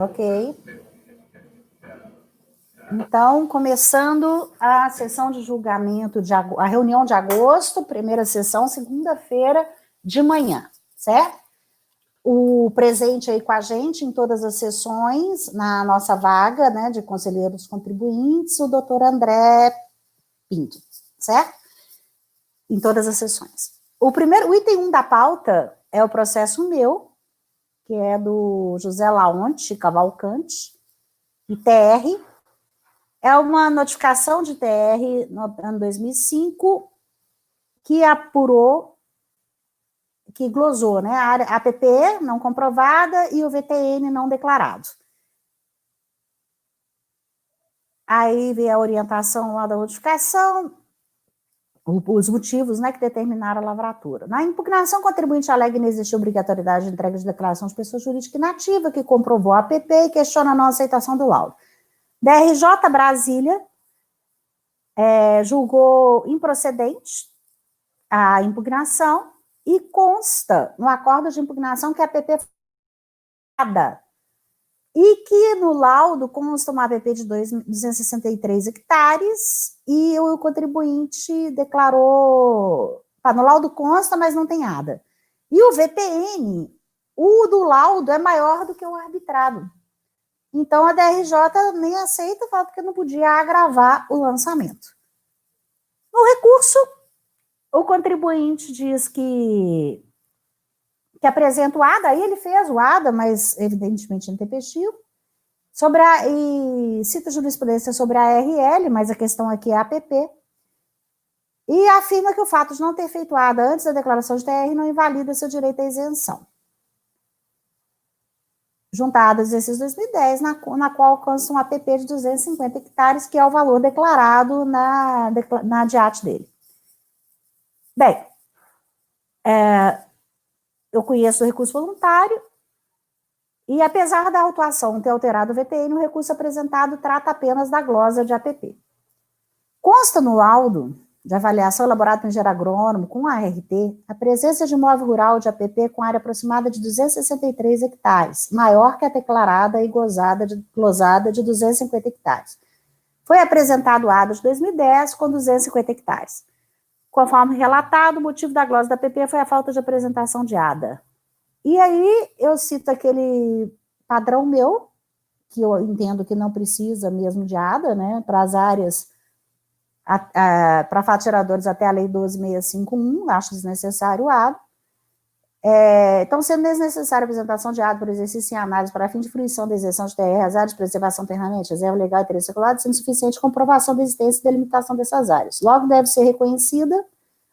Ok. Então, começando a sessão de julgamento, a reunião de agosto, primeira sessão, segunda-feira de manhã, certo? O presente aí com a gente em todas as sessões, na nossa vaga, né, de conselheiros contribuintes, o doutor André Pinto, certo? Em todas as sessões. O item 1 da pauta é o processo meu, que é do José Laonte Cavalcante, ITR, é uma notificação de TR no ano 2005 que apurou, que glosou, né, a APP não comprovada e o VTN não declarado. Aí veio a orientação lá da notificação, os motivos, né, que determinaram a lavratura. Na impugnação, o contribuinte alega que não existe obrigatoriedade de entrega de declaração de pessoa jurídica inativa, que comprovou a APP e questiona a não aceitação do laudo. DRJ Brasília julgou improcedente a impugnação e consta no acordo de impugnação que a APP foi dada e que no laudo consta uma APP de 263 hectares e o contribuinte declarou, no laudo consta, mas não tem nada. E o VPN, o do laudo é maior do que o arbitrado. Então a DRJ nem aceita, porque não podia agravar o lançamento. No recurso, o contribuinte diz que apresenta o ADA, aí ele fez o ADA, mas evidentemente intempestivo, e cita jurisprudência sobre a ARL, mas a questão aqui é a APP, e afirma que o fato de não ter feito ADA antes da declaração de TR não invalida seu direito à isenção. Juntado ao exercício 2010, na qual consta um APP de 250 hectares, que é o valor declarado na DIAT dele. Bem, eu conheço o recurso voluntário, e apesar da autuação ter alterado o VTN, o recurso apresentado trata apenas da glosa de APP. Consta no laudo de avaliação elaborado pelo engenheiro agrônomo com a ART a presença de imóvel rural de APP com área aproximada de 263 hectares, maior que a declarada e glosada de 250 hectares. Foi apresentado o ADA de 2010 com 250 hectares. Conforme relatado, o motivo da glosa da APP foi a falta de apresentação de ADA. E aí eu cito aquele padrão meu, que eu entendo que não precisa mesmo de ADA, né, para as áreas, para fatos geradores até a lei 12.651, acho desnecessário o ADA. Então, sendo desnecessária a apresentação de ADA por exercício em análise para fim de fruição da isenção de TR, as áreas de preservação permanente, reserva legal e interesse regulado, sendo suficiente comprovação da existência e delimitação dessas áreas. Logo, deve ser reconhecida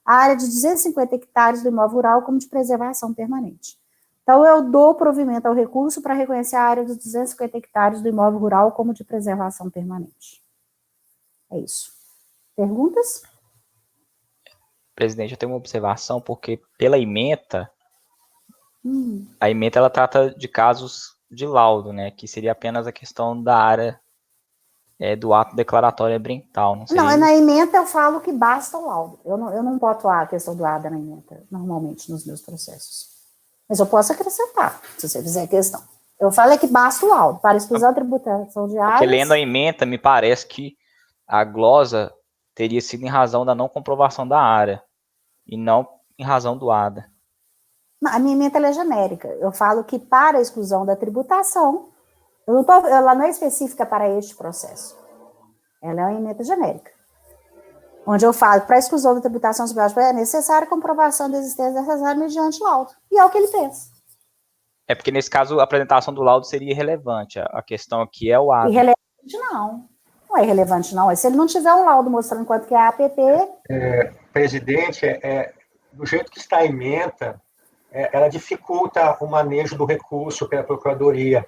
a área de 250 hectares do imóvel rural como de preservação permanente. Então, eu dou provimento ao recurso para reconhecer a área de 250 hectares do imóvel rural como de preservação permanente. É isso. Perguntas? Presidente, eu tenho uma observação, porque pela ementa, a ementa ela trata de casos de laudo, né, que seria apenas a questão da área do ato declaratório ambiental. Não, na ementa eu falo que basta o laudo. Eu não boto a questão do ADA na ementa, normalmente, nos meus processos. Mas eu posso acrescentar, se você fizer a questão. Eu falo que basta o laudo, para exclusão da tributação de áreas. Porque lendo a ementa, me parece que a glosa teria sido em razão da não comprovação da área, e não em razão do ADA. A minha ementa é genérica. Eu falo que para a exclusão da tributação, ela não é específica para este processo. Ela é uma ementa genérica. Onde eu falo, para a exclusão da tributação é necessária a comprovação da existência dessas áreas mediante laudo. E é o que ele fez. É porque, nesse caso, a apresentação do laudo seria irrelevante. A questão aqui é o ADA. Irrelevante, não. Não é irrelevante, não. Se ele não tiver um laudo mostrando quanto que é a APP... Presidente, do jeito que está a ementa, ela dificulta o manejo do recurso pela Procuradoria.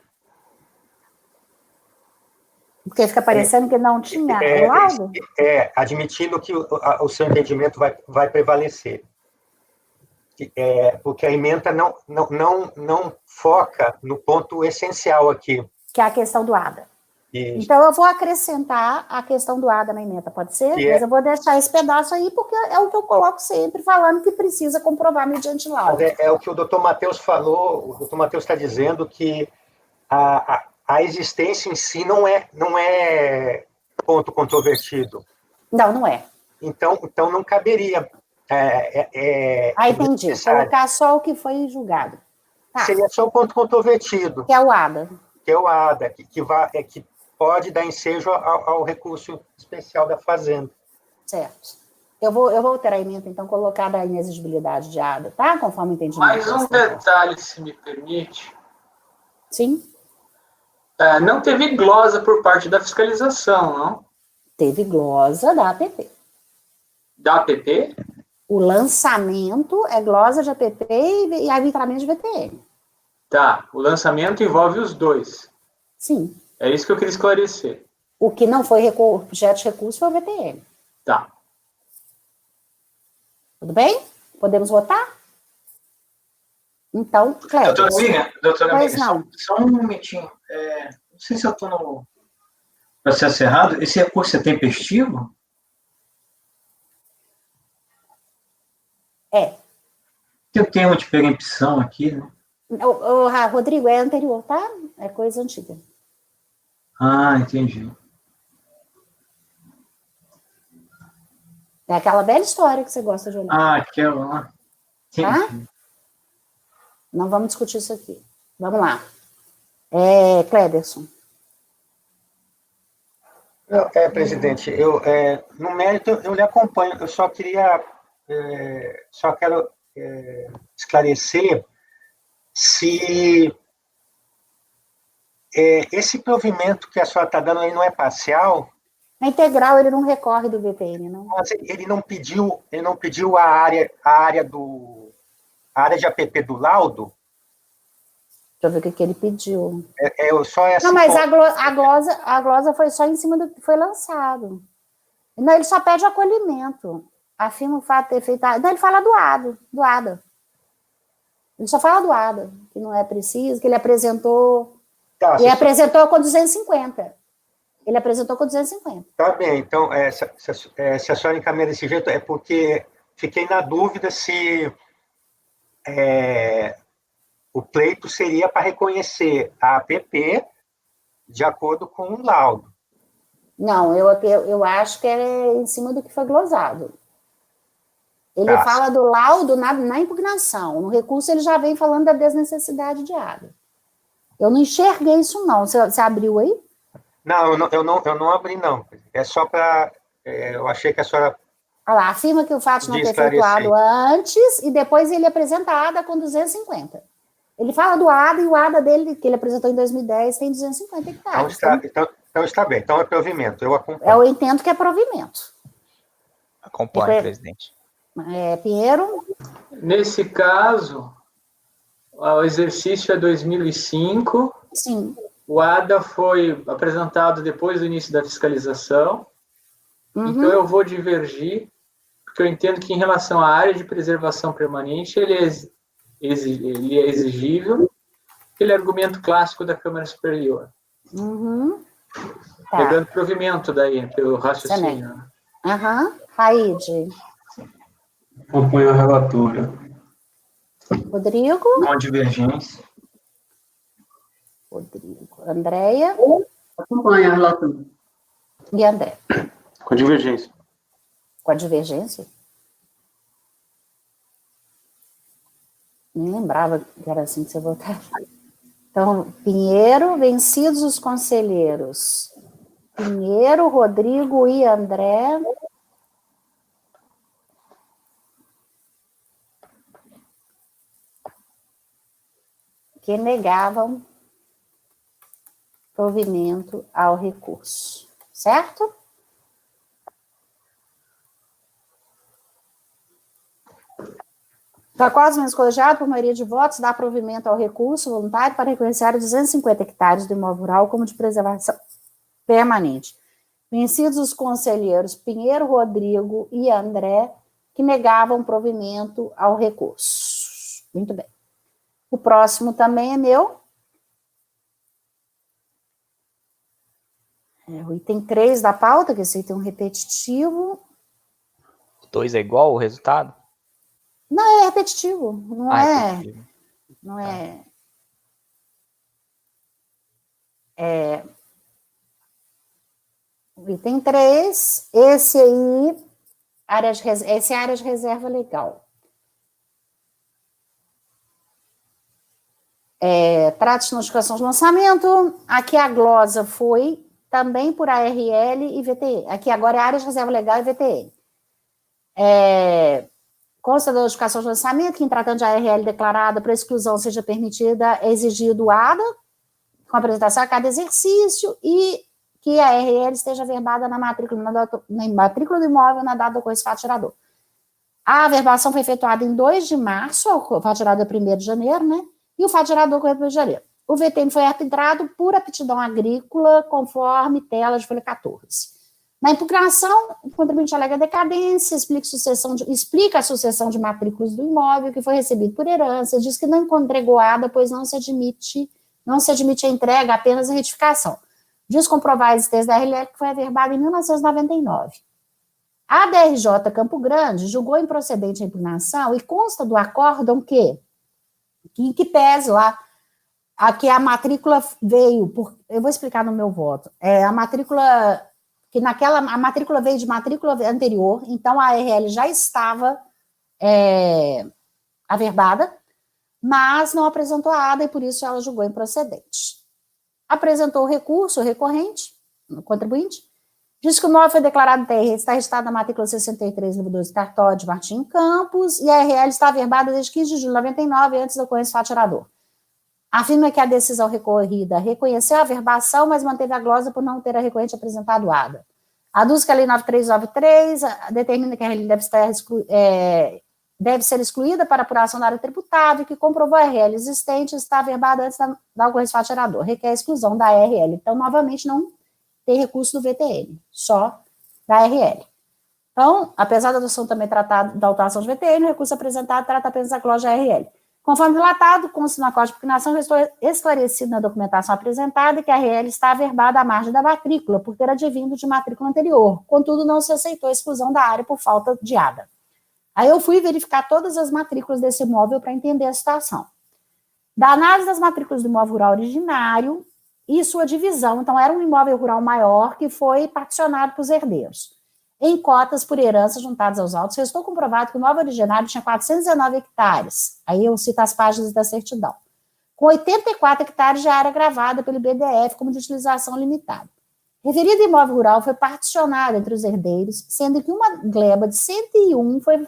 Porque fica parecendo que não tinha laudo? Admitindo que o seu entendimento vai prevalecer. Porque a ementa não foca no ponto essencial aqui. Que é a questão do ADA. Isso. Então, eu vou acrescentar a questão do ADA na ementa, pode ser? Mas eu vou deixar esse pedaço aí, porque é o que eu coloco sempre, falando que precisa comprovar mediante laudo. É o que o doutor Matheus falou, o doutor Matheus está dizendo que a a existência em si não é ponto controvertido. Não é. Então não caberia. Entendi. Colocar só o que foi julgado. Tá. Seria só o ponto controvertido. Que é o ADA. Que é o ADA, que pode dar ensejo ao recurso especial da Fazenda. Certo. Eu vou alterar a emenda, então, colocar da inexigibilidade de ADA, tá? Conforme o entendimento. Mais um detalhe, se me permite. Sim. Não teve glosa por parte da fiscalização, não? Teve glosa da APP. Da APP? O lançamento é glosa de APP e arbitramento de VTN. Tá, o lançamento envolve os dois. Sim. É isso que eu queria esclarecer. O que não foi objeto de recurso foi o VTN. Tá. Tudo bem? Podemos votar? Então, Cléber. Doutora Pois Miriam, não. só um momentinho. Não sei se eu estou no processo errado. Esse recurso é tempestivo? Tem o termo de perempção aqui, né? Rodrigo, é anterior, tá? É coisa antiga. Entendi. É aquela velha história que você gosta de olhar. Aquela lá. Tá? Não vamos discutir isso aqui. Vamos lá. Cléberson. Presidente, no mérito eu lhe acompanho. Eu só quero esclarecer se esse provimento que a senhora está dando aí não é parcial. Na integral, ele não recorre do VPN, não. Mas ele não pediu a área de APP do laudo? Deixa eu ver o que ele pediu. Não, mas a glosa foi só em cima do que foi lançado. Não, ele só pede acolhimento. Afirma o fato de ter feito... Não, ele fala do ADA. Ele só fala do ADA, que não é preciso, que ele apresentou... apresentou com 250. Ele apresentou com 250. Tá bem, então, se a senhora encaminha desse jeito, é porque fiquei na dúvida se o pleito seria para reconhecer a APP de acordo com o laudo. Não, eu acho que é em cima do que foi glosado. Ele fala do laudo na impugnação. No recurso, ele já vem falando da desnecessidade de ADA. Eu não enxerguei isso, não. Você abriu aí? Não, eu não abri, não. É só para... eu achei que a senhora... Olha lá, afirma que o fato de não ter efetuado antes e depois ele apresenta a ADA com 250. Ele fala do ADA e o ADA dele, que ele apresentou em 2010, tem 250 hectares. Então está bem. Então é provimento, eu acompanho. Eu entendo que é provimento. Acompanho, presidente. Pinheiro? Nesse caso, o exercício é 2005. Sim. O ADA foi apresentado depois do início da fiscalização. Então, eu vou divergir, porque eu entendo que, em relação à área de preservação permanente, ele é exigível, aquele argumento clássico da Câmara Superior. Pegando provimento daí, pelo raciocínio. Raide. Acompanho a relatora. Rodrigo? Com divergência. Rodrigo. Andréia? Acompanho a relatora. E André? Com divergência. Com a divergência? Nem lembrava que era assim que você votava. Então, Pinheiro, vencidos os conselheiros. Pinheiro, Rodrigo e André. Que negavam provimento ao recurso. Certo? Para qual os colegiado, por maioria de votos, dá provimento ao recurso voluntário para reconhecer área de 250 hectares do imóvel rural como de preservação permanente. Vencidos os conselheiros Pinheiro, Rodrigo e André, que negavam provimento ao recurso. Muito bem. O próximo também é meu. O item 3 da pauta, que esse item é um repetitivo. 2 é igual o resultado? Não, é repetitivo. Não é. Repetitivo. Não é. Item 3, esse aí, esse é a área de reserva legal. Tratos de notificação de lançamento, aqui a glosa foi também por ARL e VTE. Aqui agora é área de reserva legal e VTE. Consta da notificação de lançamento que, em tratando de ARL declarada para exclusão seja permitida, é exigido ADA, com apresentação a cada exercício, e que a ARL esteja averbada na matrícula do imóvel na data do ocorrência do faturador. A averbação foi efetuada em 2 de março, o faturador é 1º de janeiro, né? E o faturador ocorreu em 1º de janeiro. O VTN foi arbitrado por aptidão agrícola, conforme tela de folha 14. Na impugnação, o contribuinte alega decadência, explica a sucessão de matrículas do imóvel que foi recebido por herança, diz que não entregou ADA, pois não se admite a entrega, apenas a retificação. Diz comprovar a existência da RL que foi averbada em 1999. A DRJ Campo Grande julgou improcedente a impugnação e consta do acórdão que pese lá, aqui a matrícula veio, eu vou explicar no meu voto, a matrícula veio de matrícula anterior, então a ARL já estava averbada, mas não apresentou a ADA e por isso ela julgou improcedente. Apresentou o recurso, o recorrente, o contribuinte, diz que o imóvel foi declarado TR, está registrado na matrícula 63, livro 12, cartório de Martim Campos, e a ARL está averbada desde 15 de julho de 99, antes da ocorrência do faturador. Afirma que a decisão recorrida reconheceu a averbação, mas manteve a glosa por não ter a recorrente apresentado ADA. Aduz que a Lei 9393 determina que a RL deve ser excluída para apuração da área tributável e que comprovou a RL existente está averbada antes da ocorrência do faturador. Requer a exclusão da RL. Então, novamente, não tem recurso do VTN, só da RL. Então, apesar da adoção também tratar da autuação de VTN, o recurso apresentado trata apenas da glosa da RL. Conforme relatado, consta na código de impugnação esclarecido na documentação apresentada que a RL está averbada à margem da matrícula, por ter advindo de matrícula anterior. Contudo, não se aceitou a exclusão da área por falta de ADA. Aí eu fui verificar todas as matrículas desse imóvel para entender a situação. Da análise das matrículas do imóvel rural originário e sua divisão, então era um imóvel rural maior que foi particionado para os herdeiros. Em cotas por herança juntadas aos autos, restou comprovado que o imóvel originário tinha 419 hectares, aí eu cito as páginas da certidão, com 84 hectares de área gravada pelo BDF como de utilização limitada. Referido imóvel rural foi particionado entre os herdeiros, sendo que uma gleba de 101 foi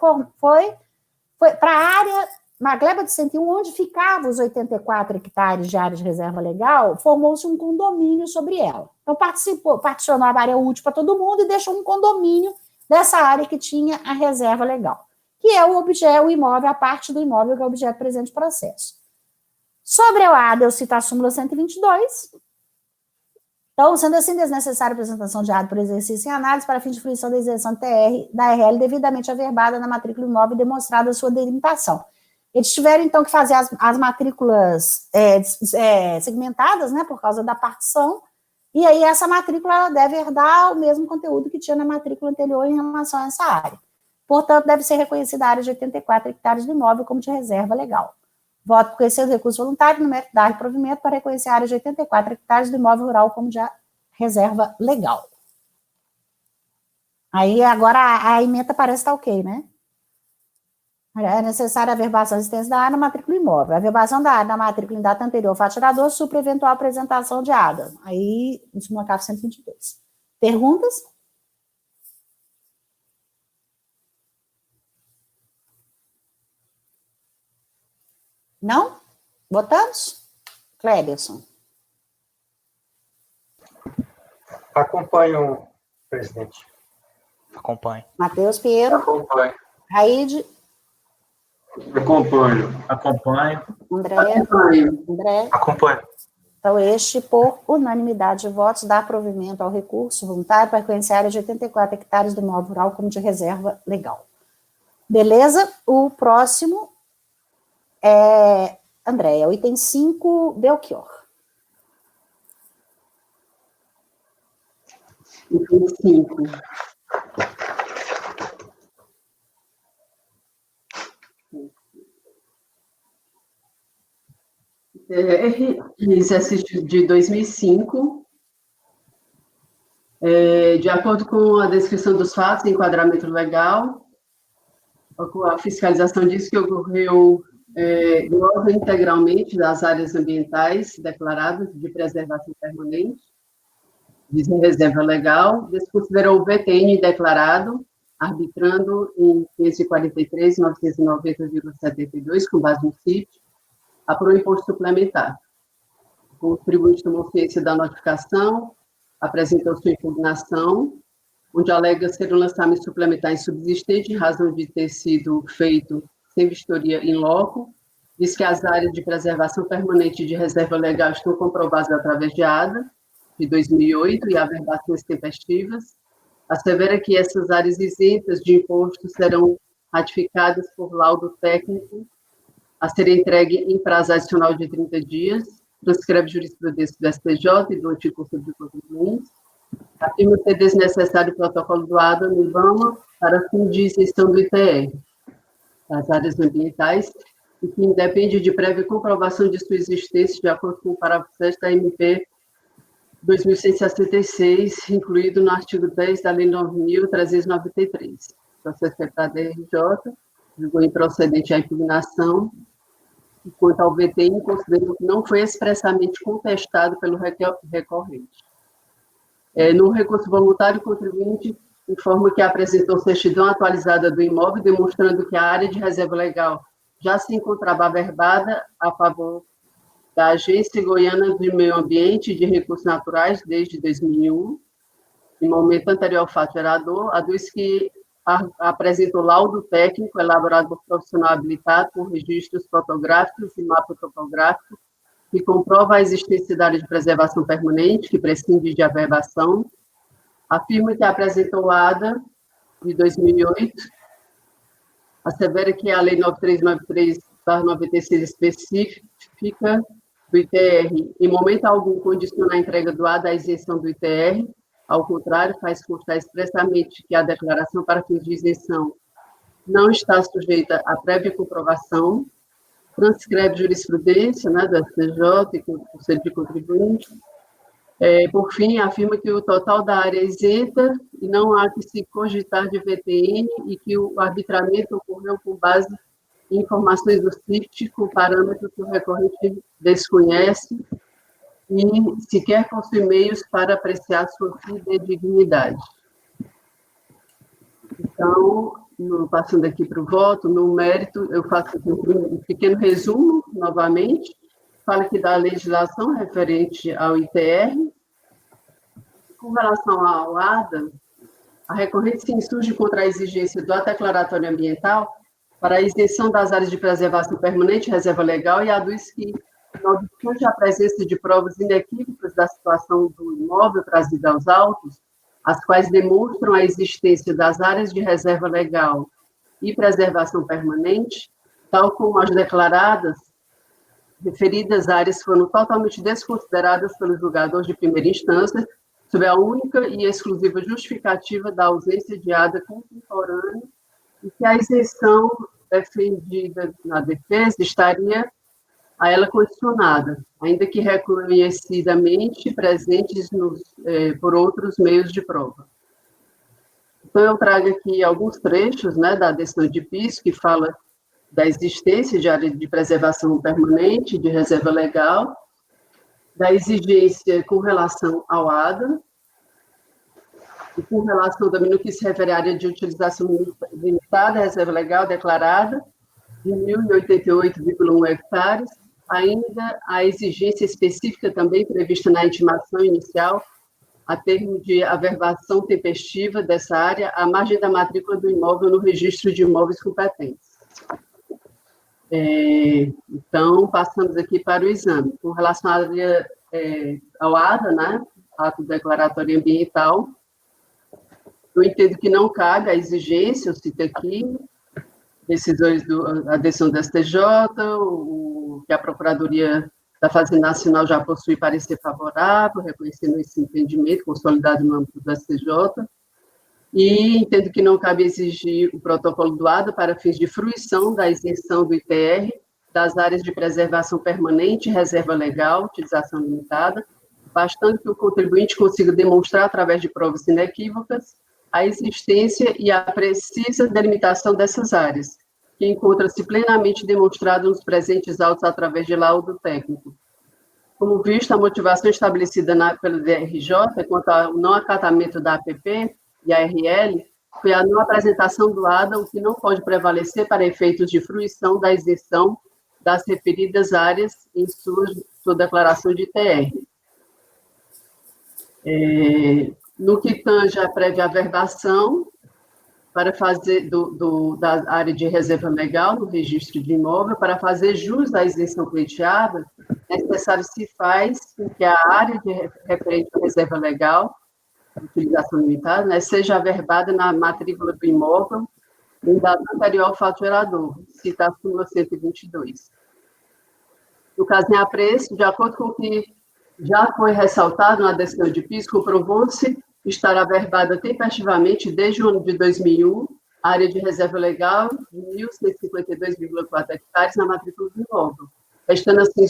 para a área, uma gleba de 101, onde ficavam os 84 hectares de área de reserva legal, formou-se um condomínio sobre ela. Então, particionou a área útil para todo mundo e deixou um condomínio dessa área que tinha a reserva legal, que é o imóvel, a parte do imóvel que é o objeto presente de processo. Sobre a ADA, eu cito a súmula 122. Então, sendo assim desnecessária a apresentação de ADA por exercício em análise para fim de fruição da isenção da RL devidamente averbada na matrícula do imóvel e demonstrada a sua delimitação. Eles tiveram, então, que fazer as matrículas segmentadas, né, por causa da partição, e aí essa matrícula ela deve herdar o mesmo conteúdo que tinha na matrícula anterior em relação a essa área. Portanto, deve ser reconhecida a área de 84 hectares do imóvel como de reserva legal. Voto por conhecer o recurso voluntário no mérito da provimento para reconhecer a área de 84 hectares do imóvel rural como de reserva legal. Aí, agora, a emenda parece estar ok, né? É necessária a averbação da existência da área na matrícula imóvel. A averbação da área na matrícula em data anterior ao faturador supra eventual apresentação de ADA. Aí, no súmula CAF 122. Perguntas? Não? Votamos? Cléberson. Acompanho, presidente. Acompanho. Matheus Pinheiro. Acompanho. Raide. Acompanho. André. Acompanho. Então, por unanimidade de votos, dá provimento ao recurso voluntário para reconhecer a área de 84 hectares do imóvel rural como de reserva legal. Beleza? O próximo é Andréia, o item 5, Belchior. Item 5. Exercício de 2005. De acordo com a descrição dos fatos, enquadramento legal, a fiscalização diz que ocorreu glosa integralmente das áreas ambientais declaradas de preservação permanente, de reserva legal, desconsiderou o VTN declarado, arbitrando em 543.990,72, com base no CIT, aprovou imposto suplementar. O contribuinte tomou ciência da notificação, apresentou sua impugnação, onde alega ser um lançamento suplementar insubsistente em razão de ter sido feito sem vistoria in loco, diz que as áreas de preservação permanente de reserva legal estão comprovadas através de ADA, de 2008, e averbações tempestivas, assevera que essas áreas isentas de imposto serão ratificadas por laudo técnico a ser entregue em prazo adicional de 30 dias, transcreve jurisprudência do STJ e do antigo Conselho de Contribuintes, afirma ser desnecessário o protocolo do ADA no IBAMA para fim de isenção do ITR, das áreas ambientais, e que independe de prévia comprovação de sua existência, de acordo com o parágrafo 7 da MP 2166, incluído no artigo 10 da Lei 9.393. O processo da DRJ julgou improcedente a impugnação, e quanto ao VTN, considerou que não foi expressamente contestado pelo recorrente. No recurso voluntário, o contribuinte informa que apresentou certidão atualizada do imóvel, demonstrando que a área de reserva legal já se encontrava averbada a favor da Agência Goiana de Meio Ambiente e de Recursos Naturais desde 2001, em momento anterior ao fato gerador, aduz que apresentou laudo técnico elaborado por profissional habilitado por registros fotográficos e mapa topográfico que comprova a existência da área de preservação permanente, que prescinde de averbação, afirma que apresentou a ADA de 2008, assevera que a Lei 9393/96 específica do ITR, em momento algum, condiciona a entrega do ADA à isenção do ITR, ao contrário, faz constar expressamente que a declaração para fins de isenção não está sujeita à prévia comprovação, transcreve jurisprudência, né, do STJ e do Conselho de Contribuintes. Por fim, afirma que o total da área é isenta e não há que se cogitar de VTN e que o arbitramento ocorreu com base em informações do CIFT com parâmetros que o recorrente desconhece e sequer possui meios para apreciar sua fidedignidade. Então, passando aqui para o voto, no mérito, eu faço um pequeno resumo, novamente, fala aqui da legislação referente ao ITR. Com relação ao ADA, a recorrente se insurge contra a exigência do declaratório ambiental para a isenção das áreas de preservação permanente e reserva legal e aduz que, não obstante a presença de provas inequívocas da situação do imóvel trazida aos autos, as quais demonstram a existência das áreas de reserva legal e preservação permanente, tal como as declaradas, referidas áreas foram totalmente desconsideradas pelos julgadores de primeira instância, sob a única e exclusiva justificativa da ausência de ADA contemporânea e que a isenção defendida na defesa estaria a ela condicionada, ainda que reconhecidamente presentes por outros meios de prova. Então, eu trago aqui alguns trechos, né, da decisão de piso, que fala da existência de área de preservação permanente, de reserva legal, da exigência com relação ao ADA, e com relação também no que se refere à área de utilização limitada, reserva legal declarada, de 1.088,1 hectares, ainda a exigência específica também prevista na intimação inicial, a termo de averbação tempestiva dessa área, à margem da matrícula do imóvel no registro de imóveis competentes. Então, passamos aqui para o exame. Com relação à área, ao ADA, né, ato declaratório ambiental, eu entendo que não cabe a exigência, eu cito aqui, decisões a decisão do STJ, que a Procuradoria da Fazenda Nacional já possui parecer favorável, reconhecendo esse entendimento consolidado no âmbito do STJ, e entendo que não cabe exigir o protocolo do ADA para fins de fruição da isenção do ITR, das áreas de preservação permanente, reserva legal, utilização limitada, bastando que o contribuinte consiga demonstrar, através de provas inequívocas, a existência e a precisa delimitação dessas áreas, que encontra-se plenamente demonstrado nos presentes autos através de laudo técnico. Como visto, a motivação estabelecida pelo DRJ quanto ao não acatamento da APP e ARL foi a não apresentação do ADA, o que não pode prevalecer para efeitos de fruição da isenção das referidas áreas em sua declaração de ITR. No que tange a prévia averbação, para fazer da área de reserva legal no registro de imóvel, para fazer jus à isenção pleiteada, é necessário se faz com que a área de referente à reserva legal, de utilização limitada, né, seja averbada na matrícula do imóvel em data anterior ao fato gerador, cita a súmula 122. No caso em apreço, de acordo com o que já foi ressaltado na decisão de piso, comprovou-se estar averbada tempestivamente desde o ano de 2001, a área de reserva legal de 1.152,4 hectares na matrícula do imóvel, restando assim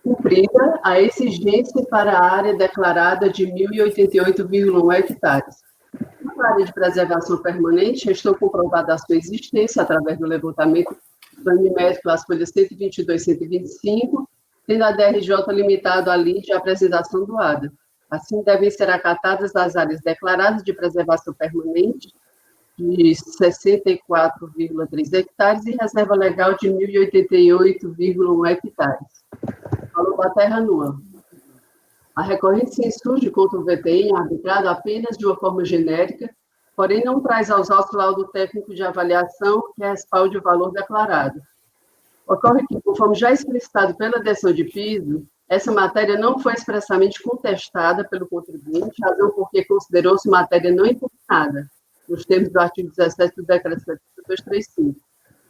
cumprida a exigência para a área declarada de 1.088,1 hectares. Na área de preservação permanente, restou comprovada a sua existência através do levantamento planimétrico às folhas 122 e 125, tendo a DRJ limitado a lei de apresentação do ADA. Assim, devem ser acatadas as áreas declaradas de preservação permanente de 64,3 hectares e reserva legal de 1.088,1 hectares. Valor da terra nua. A recorrente se insurge contra o VTI arbitrado apenas de uma forma genérica, porém não traz aos autos laudo técnico de avaliação que respalde o valor declarado. Ocorre que, conforme já explicitado pela decisão de piso, essa matéria não foi expressamente contestada pelo contribuinte, razão porque considerou-se matéria não impugnada, nos termos do artigo 17 do Decreto 7235.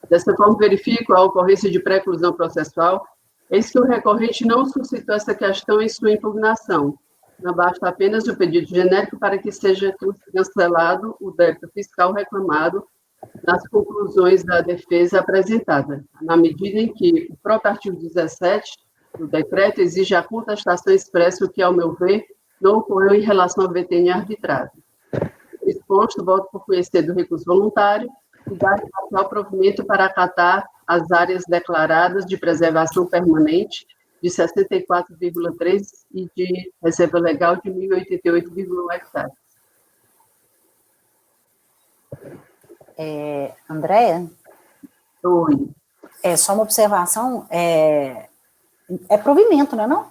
Dessa forma, verifico a ocorrência de preclusão processual, eis que o recorrente não suscitou essa questão em sua impugnação. Não basta apenas o pedido genérico para que seja cancelado o débito fiscal reclamado nas conclusões da defesa apresentada, na medida em que o próprio artigo 17 do decreto exige a contestação expressa, o que, ao meu ver, não ocorreu em relação ao VTN arbitrado. Exposto, voto por conhecer do recurso voluntário e dar ao provimento para acatar as áreas declaradas de preservação permanente de 64,3 e de reserva legal de 1.088,1 hectares. Andréa? Oi. Só uma observação, é provimento, não é não?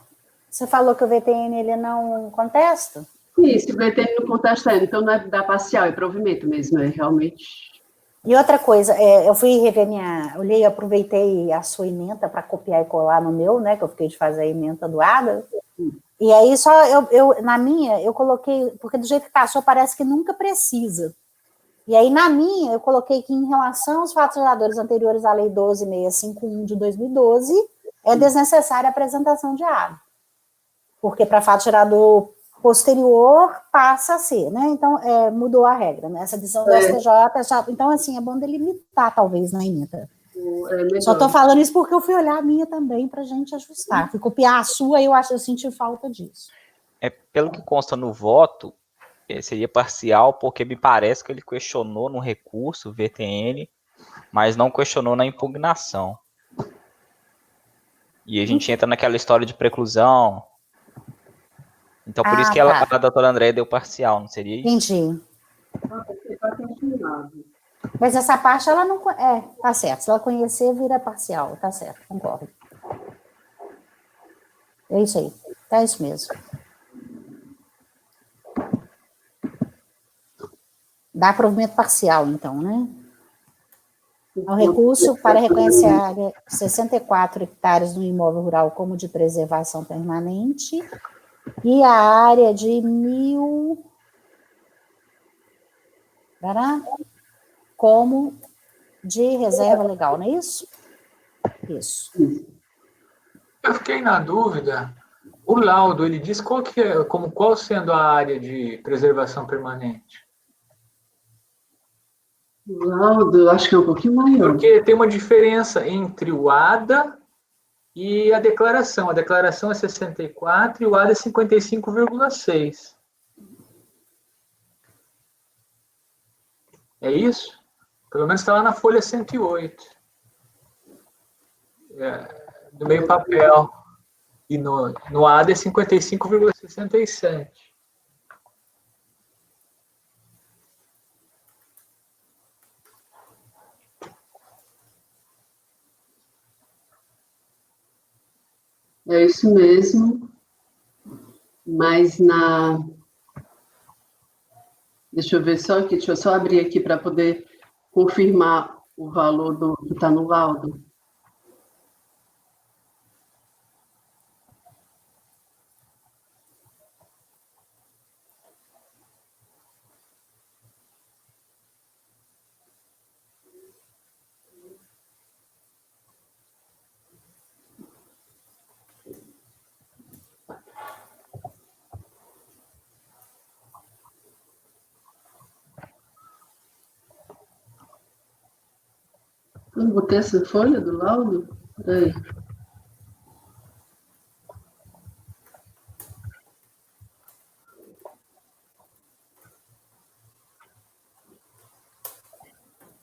Você falou que o VTN ele não contesta? Isso, o VTN não contesta, então não é da parcial, é provimento mesmo, é realmente. E outra coisa, eu fui rever olhei, aproveitei a sua ementa para copiar e colar no meu, né, que eu fiquei de fazer a ementa do ADA, e aí só na minha, eu coloquei, porque do jeito que passou parece que nunca precisa. E aí, na minha, eu coloquei que em relação aos fatos geradores anteriores à Lei 12.651 de 2012, é desnecessária a apresentação de ADA. Porque para fato gerador posterior passa a ser, né? Então, mudou a regra, né? Essa decisão do STJ, então, assim, é bom delimitar, talvez, na ementa. Só estou falando isso porque eu fui olhar a minha também para a gente ajustar. Fui copiar a sua e eu senti falta disso. Pelo que consta no voto, seria parcial, porque me parece que ele questionou no recurso, VTN, mas não questionou na impugnação. E a gente entra naquela história de preclusão. Então, por isso que a doutora Andréa deu parcial, não seria isso? Entendi. Mas essa parte, ela não... tá certo. Se ela conhecer, vira parcial. Tá certo, concordo. É isso aí. Tá isso mesmo. Dá provimento parcial, então, né? O recurso para reconhecer a área 64 hectares no imóvel rural como de preservação permanente e a área de 1.000... como de reserva legal, não é isso? Isso. Eu fiquei na dúvida. O laudo, ele diz qual sendo a área de preservação permanente? O laudo, acho que é um pouquinho maior. Porque tem uma diferença entre o ADA e a declaração. A declaração é 64 e o ADA é 55,6. É isso? Pelo menos está lá na folha 108. Do meio papel. E no ADA é 55,67. É isso mesmo. Mas Deixa eu ver só aqui, deixa eu só abrir aqui para poder confirmar o valor que está no laudo. Eu botei essa folha do laudo? Peraí.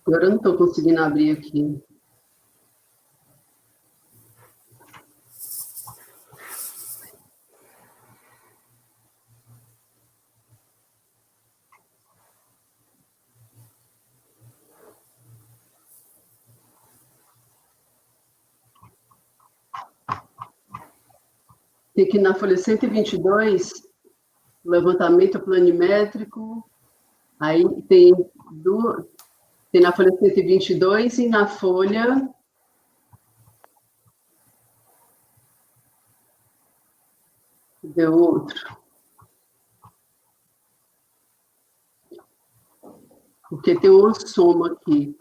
Agora eu não estou conseguindo abrir aqui. Tem aqui na folha 122, levantamento planimétrico, aí tem na folha 122 e na folha... Deu outro. Porque tem uma soma aqui.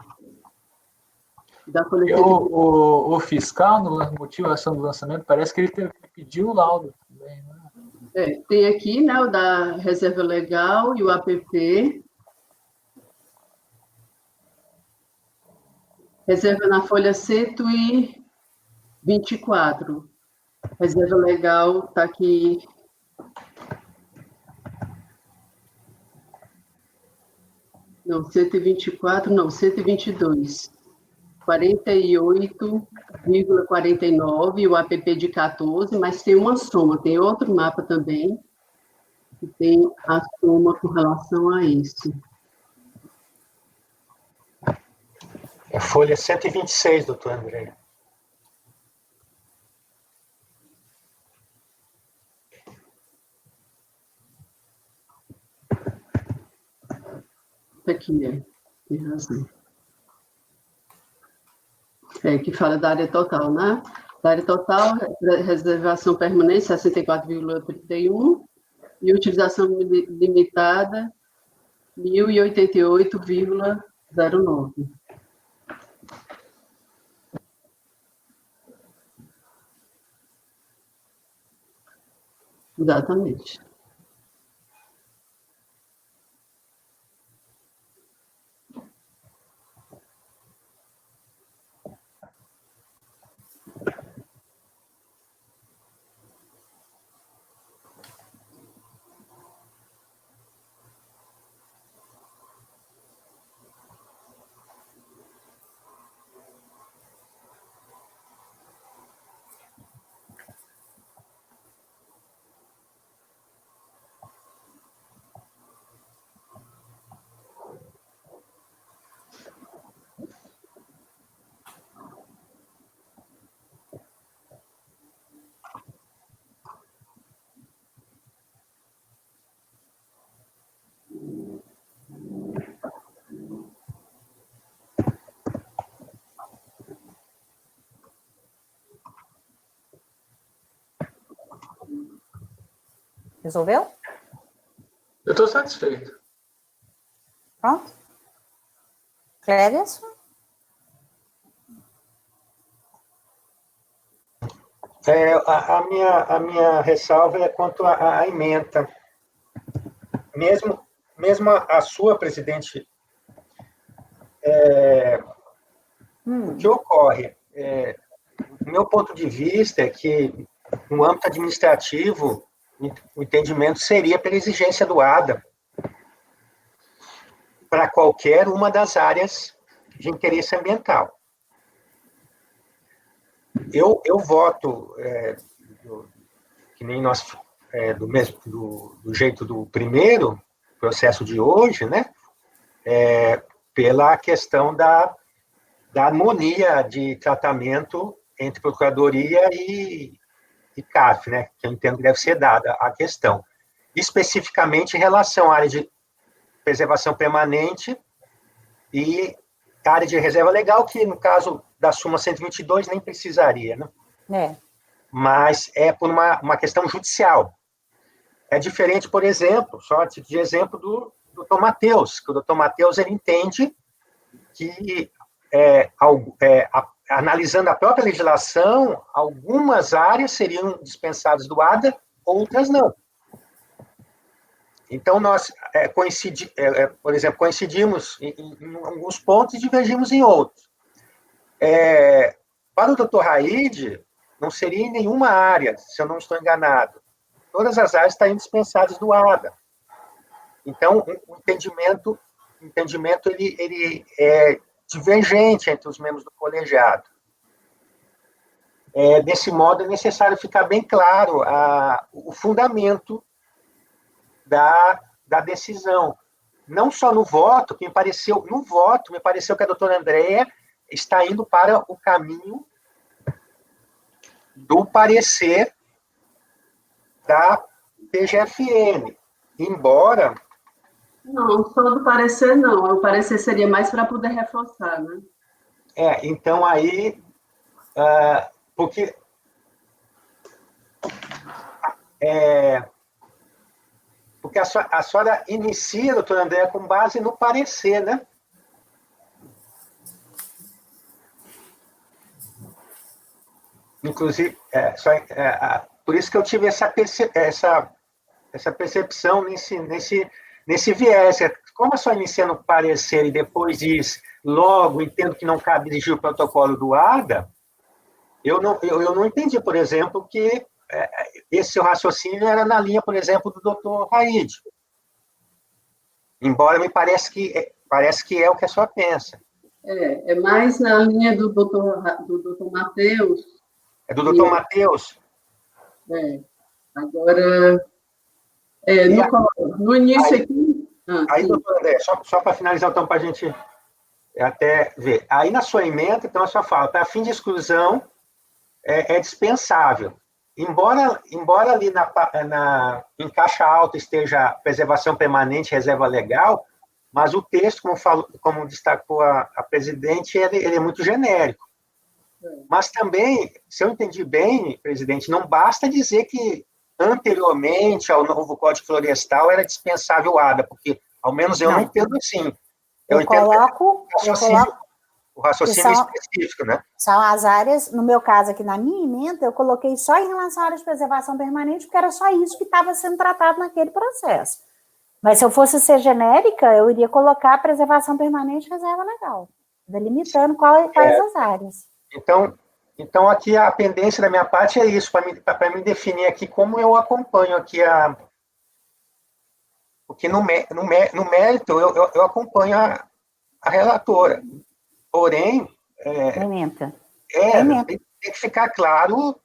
Da folha O fiscal, na motivação do lançamento, parece que ele teve que pedir o laudo também, né? tem aqui, né, o da reserva legal e o APP. Reserva na folha 124. Reserva legal está aqui. Não, 124, não, 122. 48,49, e o APP de 14, mas tem uma soma, tem outro mapa também, que tem a soma com relação a isso. É folha 126, doutor André. Aqui, tem razão. Que fala da área total, né? Da área total, reservação permanente, 64,31, e utilização limitada, 1.088,09. Exatamente. Resolveu? Eu estou satisfeito. Pronto? Clévias? A minha ressalva é quanto à ementa. Mesmo a sua, presidente, O que ocorre, do meu ponto de vista, é que no âmbito administrativo, o entendimento seria pela exigência do ADA para qualquer uma das áreas de interesse ambiental. Eu voto, que nem nós, do jeito do primeiro processo de hoje, né? Pela questão da harmonia de tratamento entre Procuradoria e CAF, né? Que eu entendo que deve ser dada a questão. Especificamente em relação à área de preservação permanente e área de reserva legal, que no caso da súmula 122 nem precisaria, né? Mas é por uma questão judicial. É diferente, por exemplo, só de exemplo do Dr. Matheus, que o Dr. Matheus ele entende que, analisando a própria legislação, algumas áreas seriam dispensadas do ADA, outras não. Então, nós, por exemplo, coincidimos em alguns pontos e divergimos em outros. Para o Dr. Raide, não seria em nenhuma área, se eu não estou enganado. Todas as áreas estariam dispensadas do ADA. Então, o entendimento ele é divergente entre os membros do colegiado. Desse modo, é necessário ficar bem claro o fundamento da decisão. Não só no voto, me pareceu que a doutora Andréa está indo para o caminho do parecer da PGFN, embora... Não, só do parecer não, o parecer seria mais para poder reforçar, né? Então aí, porque... Porque a senhora inicia, doutora Andréa, com base no parecer, né? Inclusive, por isso que eu tive essa percepção nesse viés. Como a senhora inicia no parecer e depois diz, logo, entendo que não cabe dirigir o protocolo do ADA, eu não entendi, por exemplo, que esse seu raciocínio era na linha, por exemplo, do Dr. Raide. Embora me parece que é o que a senhora pensa. É mais na linha do Dr. Matheus. É do Dr. Matheus? Agora, no início aqui... Aí, doutor André, só para finalizar, então, para a gente até ver. Aí, na sua emenda, então, a senhora fala, para fim de exclusão, é dispensável. Embora ali em caixa alta esteja preservação permanente, reserva legal, mas o texto, como destacou a presidente, ele é muito genérico. Mas também, se eu entendi bem, presidente, não basta dizer que anteriormente ao novo Código Florestal era dispensável o ADA, porque, ao menos, eu não entendo assim. Eu coloco o raciocínio específico, né? São as áreas, no meu caso aqui, na minha emenda, eu coloquei só em relação à área de preservação permanente, porque era só isso que estava sendo tratado naquele processo. Mas se eu fosse ser genérica, eu iria colocar preservação permanente e reserva legal, delimitando quais as áreas. Então, aqui a pendência da minha parte é isso, para me definir aqui como eu acompanho aqui porque no mérito eu acompanho a relatora. Porém, tem que ficar claro,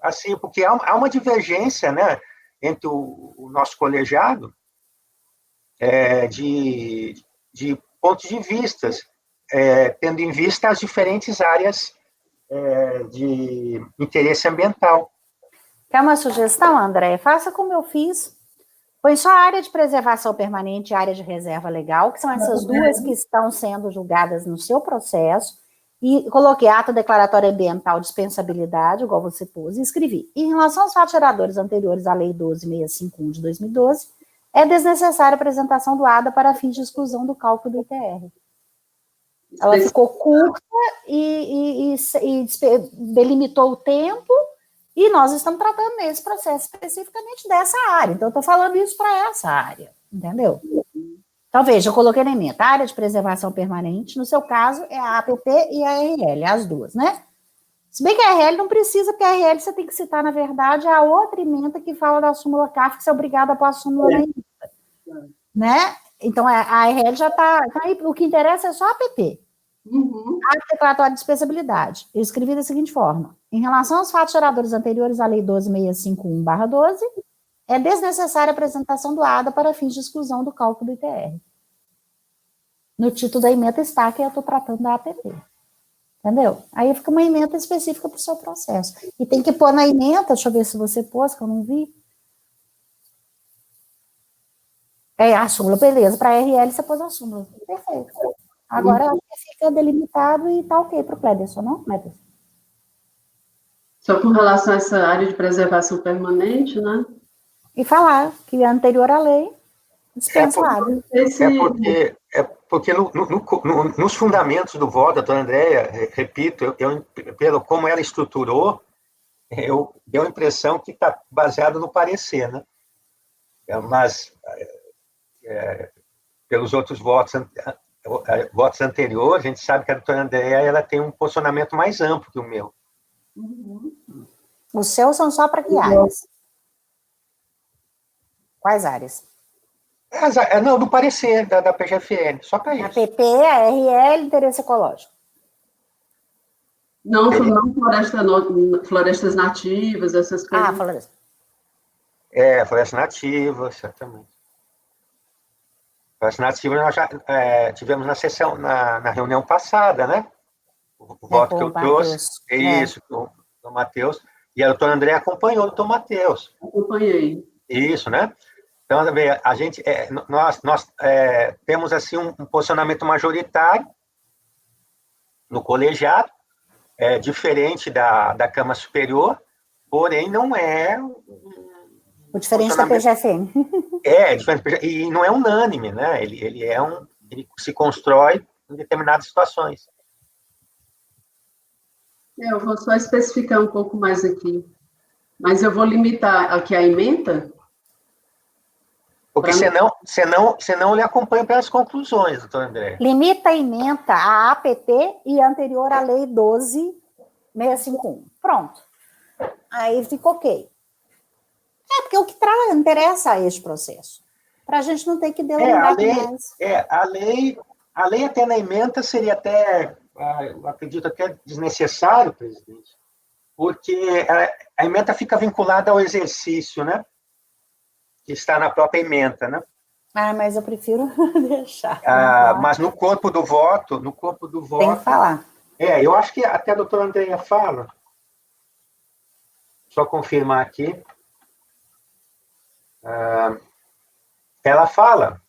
assim, porque há uma divergência, né, entre o nosso colegiado de pontos de vista, tendo em vista as diferentes áreas de interesse ambiental. Quer uma sugestão, André? Faça como eu fiz. Põe só a área de preservação permanente e a área de reserva legal, que são essas duas que estão sendo julgadas no seu processo, e coloquei ato declaratório ambiental dispensabilidade, igual você pôs, e escrevi. Em relação aos fatos geradores anteriores à Lei 12.651 de 2012, é desnecessária a apresentação do ADA para fins de exclusão do cálculo do ITR. Ela ficou curta e delimitou o tempo, e nós estamos tratando nesse processo especificamente dessa área. Então, eu estou falando isso para essa área, entendeu? Então, veja, eu coloquei na emenda, área de preservação permanente, no seu caso, é a APP e a RL, as duas, né? Se bem que a RL não precisa, porque a RL você tem que citar, na verdade, a outra emenda que fala da súmula CAF, que você é obrigado a pôr a súmula na emenda, né? Então, a RL já está... Então, aí, o que interessa é só a APP. Ato declaratório de dispensabilidade. Eu escrevi da seguinte forma. Em relação aos fatos geradores anteriores à Lei 12.651/12, é desnecessária a apresentação do ADA para fins de exclusão do cálculo do ITR. No título da emenda está que eu estou tratando da APP. Entendeu? Aí fica uma emenda específica para o seu processo. E tem que pôr na emenda, deixa eu ver se você pôs, que eu não vi. É a súmula, beleza. Para a RL você pôs a súmula. Perfeito. Agora eu acho que fica delimitado e tá ok para o Cléderson, não, Cléderson? Só com relação a essa área de preservação permanente, né? E falar que é anterior à lei, dispensado. Porque nos fundamentos do voto, doutora Andréia, repito, pelo como ela estruturou, deu a impressão que está baseado no parecer, né? Mas, pelos outros votos anteriores, a gente sabe que a doutora Andréia ela tem um posicionamento mais amplo que o meu. Os seus são só para que áreas? Quais áreas? Não, do parecer da PGFN, só para isso. A PP, a RL, interesse ecológico. Não florestas nativas, essas coisas. Ah, floresta. Floresta nativa, exatamente. Floresta nativa nós já tivemos na sessão, na reunião passada, né? O voto que eu trouxe, isso, do Matheus, e a doutora André acompanhou o doutor Matheus. Acompanhei. Isso, né? Então, a gente, nós temos, assim, um posicionamento majoritário no colegiado, diferente da Câmara Superior, porém não é... O diferente da PGFN. Diferente, e não é unânime, né? Ele se constrói em determinadas situações. Eu vou só especificar um pouco mais aqui. Mas eu vou limitar aqui a ementa. Porque senão eu lhe acompanho pelas conclusões, doutor André. Limita a ementa a APP e anterior à Lei 12.651. Pronto. Aí fica ok. Porque o que interessa a este processo. Para a gente não ter que delimitar mais. A lei até na ementa seria até, eu acredito até desnecessário, presidente, porque a ementa fica vinculada ao exercício, né? Que está na própria ementa, né? Mas eu prefiro deixar. Mas no corpo do voto... Tem que falar. Eu acho que até a doutora Andréia fala. Só confirmar aqui. Ela fala.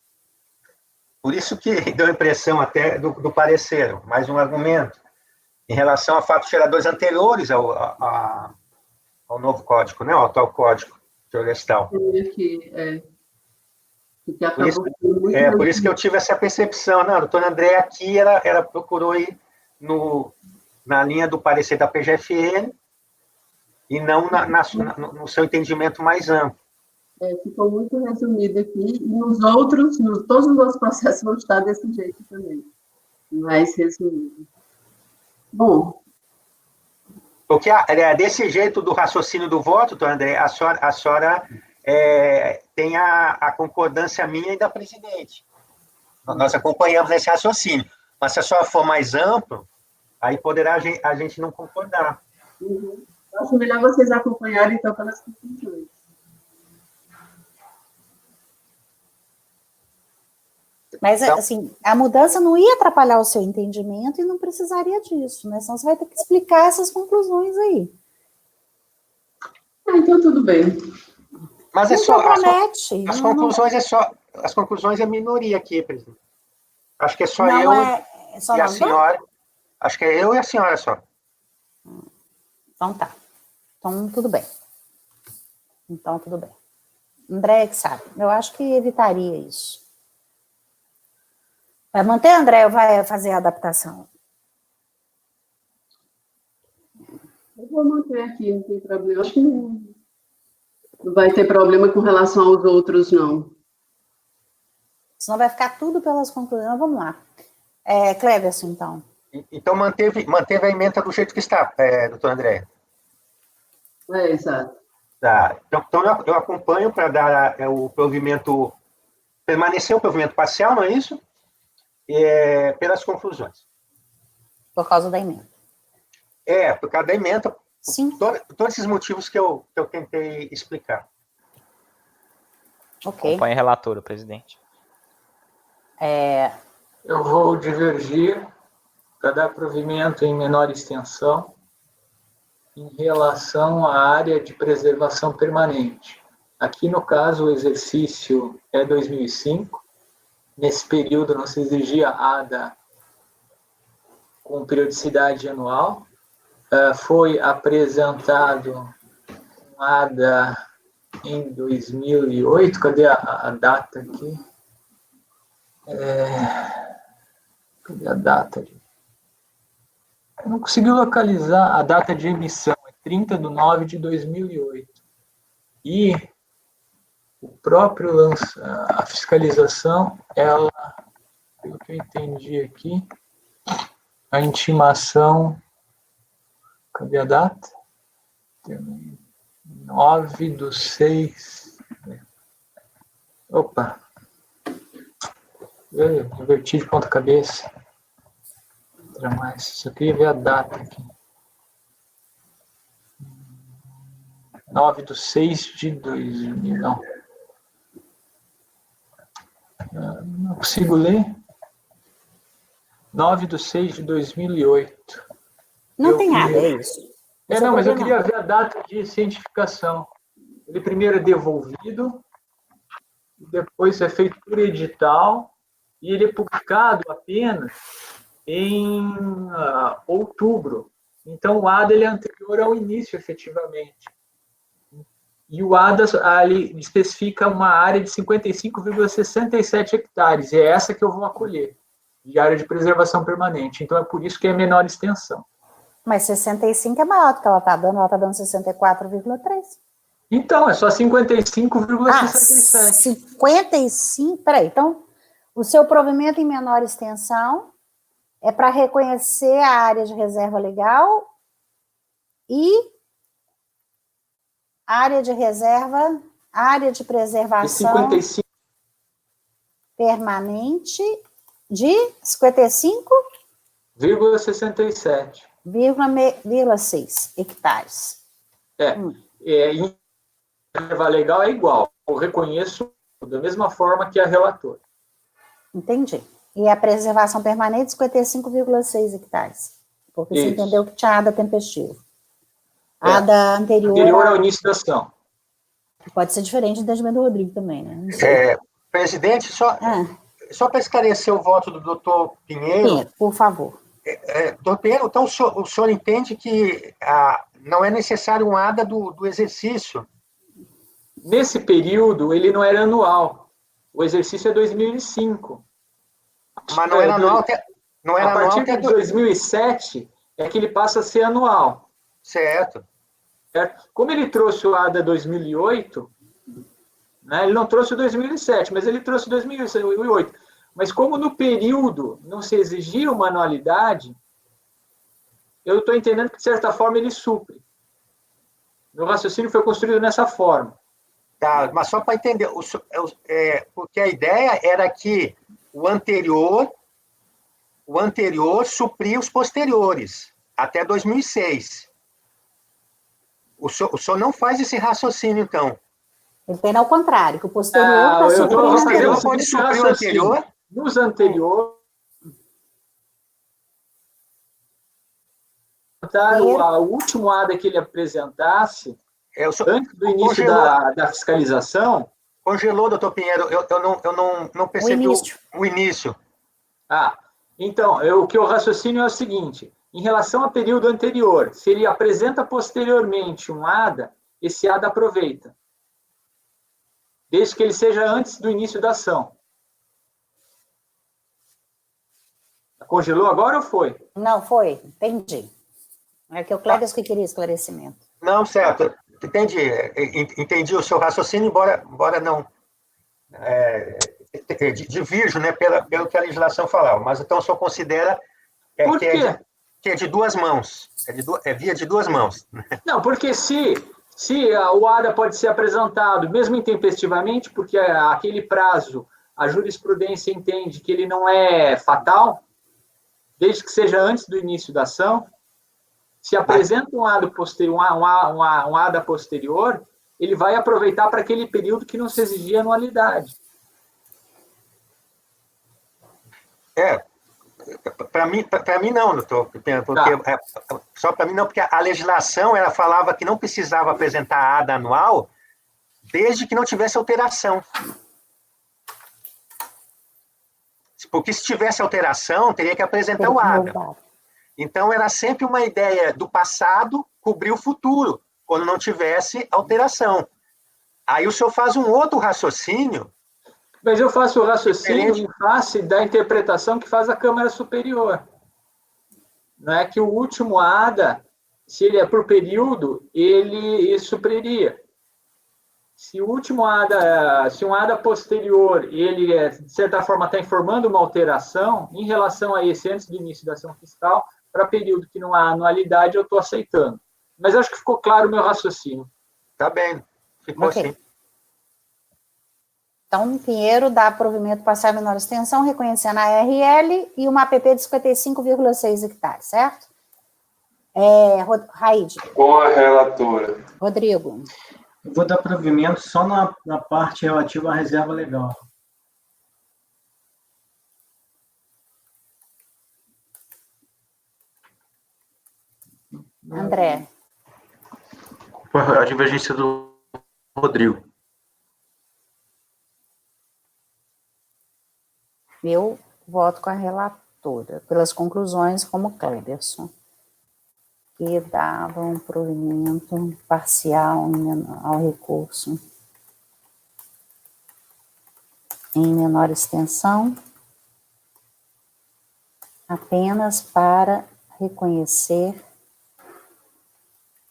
Por isso que deu a impressão até do parecer, mais um argumento, em relação a fatos geradores anteriores ao novo código, né? Ao atual código florestal. Por isso que eu tive essa percepção. Não, a doutora Andréia aqui, ela procurou ir na linha do parecer da PGFN e não no seu entendimento mais amplo. Ficou muito resumido aqui, e todos os outros processos vão estar desse jeito também, mais resumido. Bom. Porque desse jeito do raciocínio do voto, doutor André, a senhora tem a concordância minha e da presidente. Nós acompanhamos esse raciocínio. Mas se a senhora for mais amplo, aí poderá a gente não concordar. Acho melhor vocês acompanharem, então, pelas conclusões. Mas, então, assim, a mudança não ia atrapalhar o seu entendimento e não precisaria disso, né? Senão você vai ter que explicar essas conclusões aí. Então, tudo bem. Mas não só... As conclusões As conclusões é minoria aqui, presidente. Acho que é só eu e a senhora. Acho que é eu e a senhora só. Então tá. Então, tudo bem. André que sabe. Eu acho que evitaria isso. Vai manter, André, ou vai fazer a adaptação? Eu vou manter aqui, não tem problema. Acho que não vai ter problema com relação aos outros, não. Senão vai ficar tudo pelas conclusões. Vamos lá. Cleverson, então. Então, manteve a ementa do jeito que está, doutor André. Exato. Tá. Então, eu acompanho para dar o provimento, permanecer o provimento parcial, não é isso? Pelas conclusões. Por causa da emenda. Por causa da emenda. Sim. Todos esses motivos que eu tentei explicar. Ok. Acompanhe a relatora, presidente. Eu vou divergir para dar provimento em menor extensão em relação à área de preservação permanente. Aqui, no caso, o exercício é 2005. Nesse período, não se exigia ADA com periodicidade anual. Foi apresentado um ADA em 2008. Cadê a data aqui? Cadê a data? Eu não consegui localizar a data de emissão. É 30/9/2008. E o próprio a fiscalização, ela, pelo que eu entendi aqui, a intimação, cadê a data? 9/6. Opa! Eu inverti de ponta cabeça. Mais. Só queria ver a data aqui. 9/6/2000. Não consigo ler. 9/6/2008. Não tem nada, é isso. Não, mas eu queria ver a data de cientificação. Ele primeiro é devolvido, depois é feito por edital, e ele é publicado apenas em outubro. Então, o ADA ele é anterior ao início, efetivamente. E o ADA ali especifica uma área de 55,67 hectares, e é essa que eu vou acolher, de área de preservação permanente. Então, é por isso que é menor extensão. Mas 65 é maior do que ela está dando 64,3. Então, é só 55,67. 55, peraí, então, o seu provimento em menor extensão é para reconhecer a área de reserva legal e área de reserva, área de preservação de 55. Permanente de 55,67,6 hectares. Em reserva legal é igual. Eu reconheço da mesma forma que a relatora. Entendi. E a preservação permanente, 55,6 hectares. Porque você entendeu que tinha ADA tempestivo. ADA anterior ao início da ação. Pode ser diferente do entendimento do Rodrigo também, né? Presidente, só para esclarecer o voto do doutor Pinheiro. Por favor. Doutor Pinheiro, então o senhor entende que não é necessário um ADA do exercício? Nesse período, ele não era anual. O exercício é 2005. Mas não era anual até... A partir de 2007 é que ele passa a ser anual. Certo. Como ele trouxe o ADA 2008, né, ele não trouxe o 2007, mas ele trouxe o 2008. Mas como no período não se exigia uma anualidade, eu estou entendendo que, de certa forma, ele supre. Meu raciocínio foi construído dessa forma. Tá, mas só para entender, porque a ideia era que o anterior supria os posteriores, até 2006. O senhor não faz esse raciocínio, então? Ele tem ao contrário, que o posterior está suprindo o anterior. Pode suprir o anterior? Nos anteriores, o último ADA que ele apresentasse, antes do início da fiscalização... Congelou, doutor Pinheiro, eu não percebi o início. Então, o que eu raciocínio é o seguinte: em relação ao período anterior, se ele apresenta posteriormente um ADA, esse ADA aproveita, desde que ele seja antes do início da ação. Congelou agora ou foi? Não, foi, entendi. É que o Cleves que queria esclarecimento. Não, certo, entendi o seu raciocínio, embora não divirjo, né, pelo que a legislação falava, mas então o senhor considera Por quê? que é de duas mãos, é via de duas mãos. Não, porque se o ADA pode ser apresentado, mesmo intempestivamente, porque aquele prazo, a jurisprudência entende que ele não é fatal, desde que seja antes do início da ação, se apresenta um ADA posterior, ele vai aproveitar para aquele período que não se exigia anualidade. Para mim não, doutor, porque só para mim não, porque a legislação ela falava que não precisava apresentar a ADA anual desde que não tivesse alteração. Porque se tivesse alteração, teria que apresentar o ADA. Então, era sempre uma ideia do passado cobrir o futuro, quando não tivesse alteração. Aí o senhor faz um outro raciocínio. Mas eu faço o raciocínio em face da interpretação que faz a Câmara Superior. Não é que o último ADA, se ele é por período, ele supriria. Se o último ADA, se um ADA posterior, ele, de certa forma, está informando uma alteração em relação a esse antes do início da ação fiscal, para período que não há anualidade, eu estou aceitando. Mas acho que ficou claro o meu raciocínio. Tá bem, ficou assim. Então, Pinheiro dá provimento parcial menor extensão, reconhecendo a ARL e uma APP de 55,6 hectares, certo? Raide. Com a relatora. Rodrigo. Eu vou dar provimento só na parte relativa à reserva legal. André. A divergência do Rodrigo. Eu voto com a relatora, pelas conclusões, como Cleberson, que davam provimento parcial ao recurso em menor extensão, apenas para reconhecer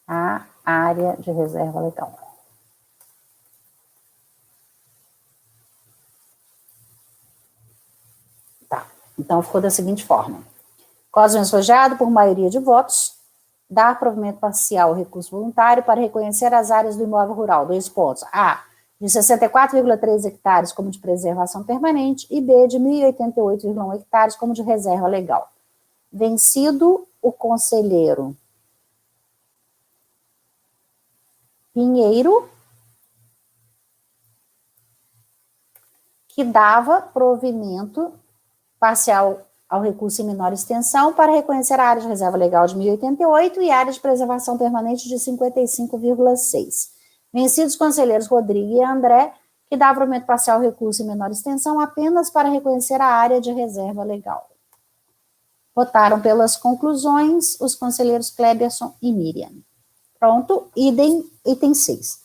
a área de reserva legal. Tá, então ficou da seguinte forma. Cosme Esfojado, por maioria de votos, dar provimento parcial ao recurso voluntário para reconhecer as áreas do imóvel rural, 2 pontos. A, de 64,3 hectares como de preservação permanente e B, de 1.088,1 hectares como de reserva legal. Vencido o conselheiro Pinheiro, que dava provimento parcial ao recurso em menor extensão para reconhecer a área de reserva legal de 1.088 e a área de preservação permanente de 55,6. Vencidos os conselheiros Rodrigo e André, que dava provimento parcial ao recurso em menor extensão apenas para reconhecer a área de reserva legal. Votaram pelas conclusões os conselheiros Cleberson e Miriam. Pronto, item 6.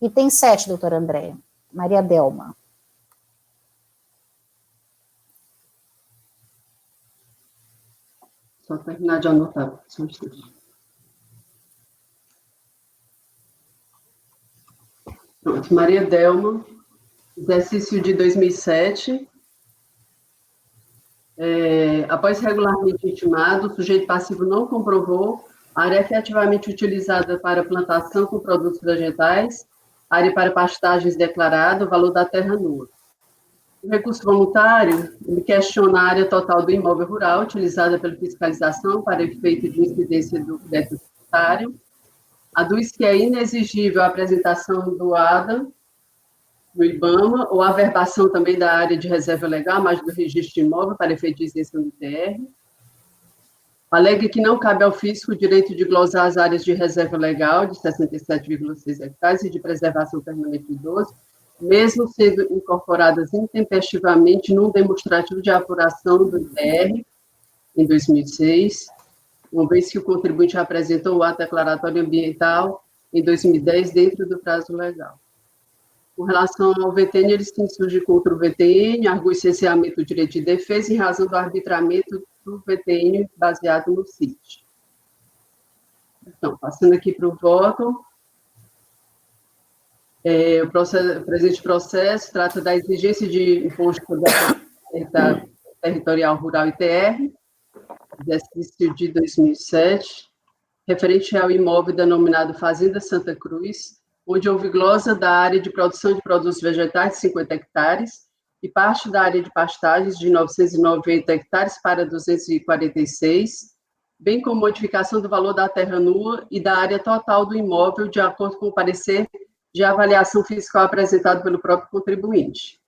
Item 7, doutora Andréa. Maria Delma. Só terminar de anotar. Só um instante. Pronto, Maria Delma, exercício de 2007. Após regularmente intimado, o sujeito passivo não comprovou a área efetivamente utilizada para plantação com produtos vegetais, área para pastagens declarada, o valor da terra nua. O recurso voluntário, ele questiona a área total do imóvel rural utilizada pela fiscalização para efeito de incidência do crédito tributário, aduz que é inexigível a apresentação do ADA no IBAMA ou a averbação também da área de reserva legal, mas do registro de imóvel para efeito de isenção do ITR. Alega que não cabe ao fisco o direito de glosar as áreas de reserva legal de 67,6 hectares e de preservação permanente de 12, mesmo sendo incorporadas intempestivamente num demonstrativo de apuração do ITR em 2006, uma vez que o contribuinte apresentou o ato declaratório ambiental em 2010 dentro do prazo legal. Com relação ao VTN, ele se insurge contra o VTN, argue cerceamento do direito de defesa em razão do arbitramento do VTN baseado no CIT. Então, passando aqui para o voto. O presente processo trata da exigência de imposto da territorial rural ITR, exercício de 2007, referente ao imóvel denominado Fazenda Santa Cruz, onde houve glosa da área de produção de produtos vegetais de 50 hectares e parte da área de pastagens de 990 hectares para 246, bem como modificação do valor da terra nua e da área total do imóvel, de acordo com o parecer de avaliação fiscal apresentado pelo próprio contribuinte.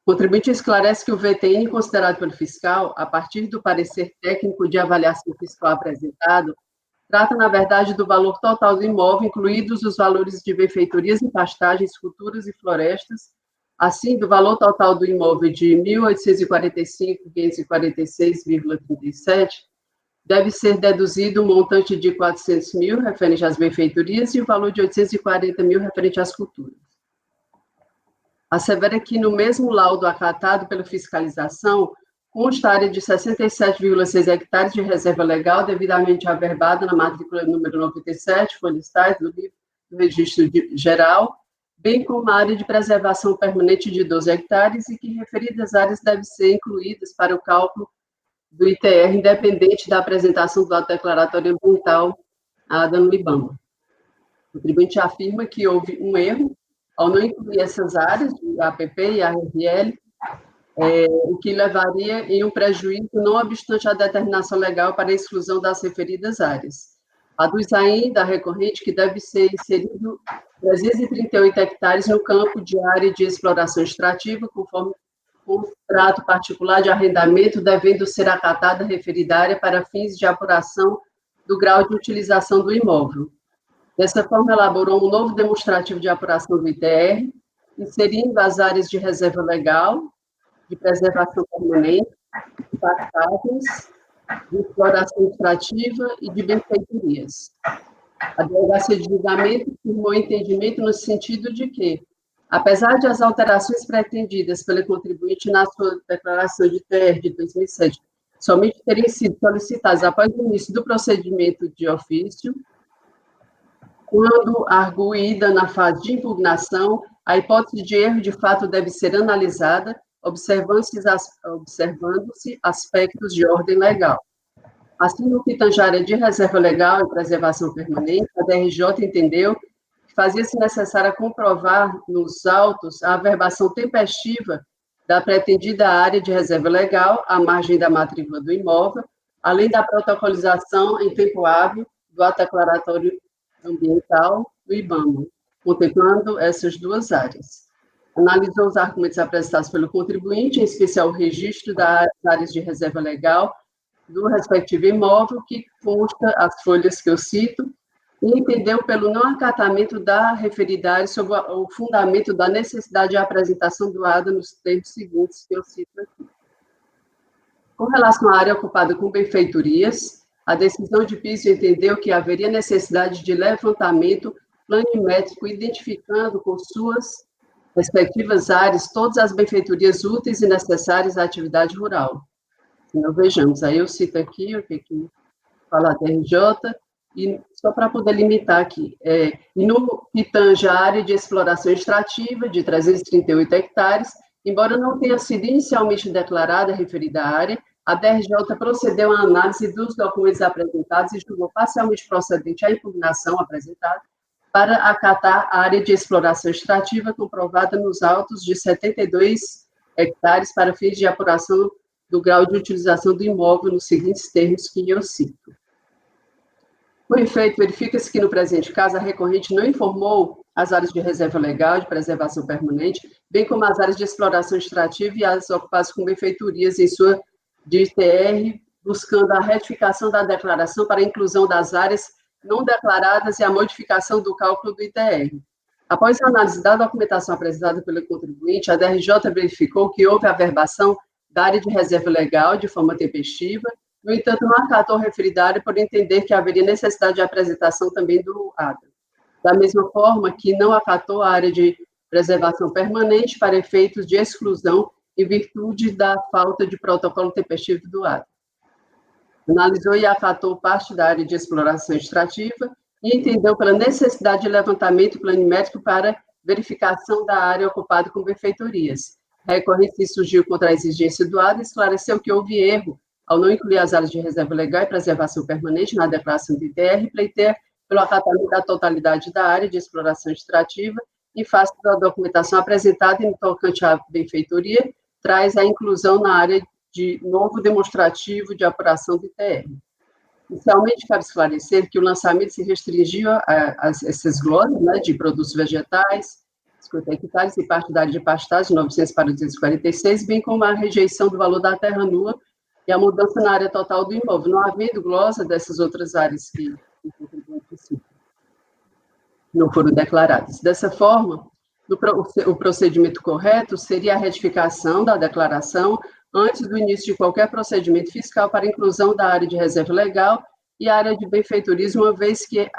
O contribuinte esclarece que o VTN considerado pelo fiscal, a partir do parecer técnico de avaliação fiscal apresentado, trata, na verdade, do valor total do imóvel, incluídos os valores de benfeitorias e pastagens, culturas e florestas, assim, do valor total do imóvel de R$ 1.845.546,37, deve ser deduzido um montante de 400 mil referente às benfeitorias e o valor de 840 mil referente às culturas. Assevera que, no mesmo laudo acatado pela fiscalização, consta a área de 67,6 hectares de reserva legal devidamente averbada na matrícula número 97, folhas tais, do livro do registro geral, bem como a área de preservação permanente de 12 hectares e que referidas áreas devem ser incluídas para o cálculo do ITR, independente da apresentação do ato declaratório ambiental ADA no IBAMA. O contribuinte afirma que houve um erro ao não incluir essas áreas, o APP e a RL, o que levaria em um prejuízo, não obstante a determinação legal para a exclusão das referidas áreas. Aduz ainda a recorrente que deve ser inserido 338 hectares no campo de área de exploração extrativa, conforme contrato particular de arrendamento, devendo ser acatada a referida área para fins de apuração do grau de utilização do imóvel. Dessa forma, elaborou um novo demonstrativo de apuração do ITR, inserindo as áreas de reserva legal, de preservação permanente, de pastagens, de exploração extrativa e de benfeitorias. A delegacia de julgamento firmou entendimento no sentido de que, apesar de as alterações pretendidas pelo contribuinte na sua declaração de ITR de 2007 somente terem sido solicitadas após o início do procedimento de ofício, quando arguída na fase de impugnação, a hipótese de erro de fato deve ser analisada, observando-se aspectos de ordem legal. Assim, no que tange à área de reserva legal e preservação permanente, a DRJ entendeu que fazia-se necessário comprovar nos autos a averbação tempestiva da pretendida área de reserva legal, à margem da matrícula do imóvel, além da protocolização em tempo hábil do ato declaratório ambiental do IBAMA, contemplando essas duas áreas. Analisou os argumentos apresentados pelo contribuinte, em especial o registro das áreas de reserva legal do respectivo imóvel, que consta as folhas que eu cito, e entendeu pelo não acatamento da referida área sobre o fundamento da necessidade de apresentação do ADA nos termos seguintes que eu cito aqui. Com relação à área ocupada com benfeitorias, a decisão de piso entendeu que haveria necessidade de levantamento planimétrico, identificando com suas respectivas áreas todas as benfeitorias úteis e necessárias à atividade rural. Então, vejamos, aí eu cito aqui o que fala a DRJ, e só para poder limitar aqui, e no que tange a área de exploração extrativa de 338 hectares, embora não tenha sido inicialmente declarada a referida área, a DRJ procedeu à análise dos documentos apresentados e julgou parcialmente procedente a impugnação apresentada para acatar a área de exploração extrativa comprovada nos autos de 72 hectares para fins de apuração do grau de utilização do imóvel nos seguintes termos que eu cito. Com efeito, verifica-se que, no presente caso, a recorrente não informou as áreas de reserva legal, de preservação permanente, bem como as áreas de exploração extrativa e as ocupadas com benfeitorias em sua de ITR, buscando a retificação da declaração para a inclusão das áreas não declaradas e a modificação do cálculo do ITR. Após a análise da documentação apresentada pelo contribuinte, a DRJ verificou que houve averbação da área de reserva legal de forma tempestiva, no entanto, não acatou a referida área por entender que haveria necessidade de apresentação também do ADA. Da mesma forma que não acatou a área de preservação permanente para efeitos de exclusão em virtude da falta de protocolo tempestivo do ADA. Analisou e acatou parte da área de exploração extrativa e entendeu pela necessidade de levantamento planimétrico para verificação da área ocupada com benfeitorias. A recorrência surgiu contra a exigência do ADA e esclareceu que houve erro ao não incluir as áreas de reserva legal e preservação permanente na declaração do ITR, pleiteia pelo acatamento da totalidade da área de exploração extrativa em face da documentação apresentada em tocante à benfeitoria, traz a inclusão na área de novo demonstrativo de apuração do ITR. Inicialmente, cabe esclarecer que o lançamento se restringiu a essas glosas, né, de produtos vegetais, 50 hectares e parte da área de pastagem, de 900 para 246, bem como a rejeição do valor da terra nua e a mudança na área total do imóvel, não havendo glosa dessas outras áreas que não foram declaradas. Dessa forma, o procedimento correto seria a retificação da declaração antes do início de qualquer procedimento fiscal para inclusão da área de reserva legal e área de benfeitorismo, uma vez que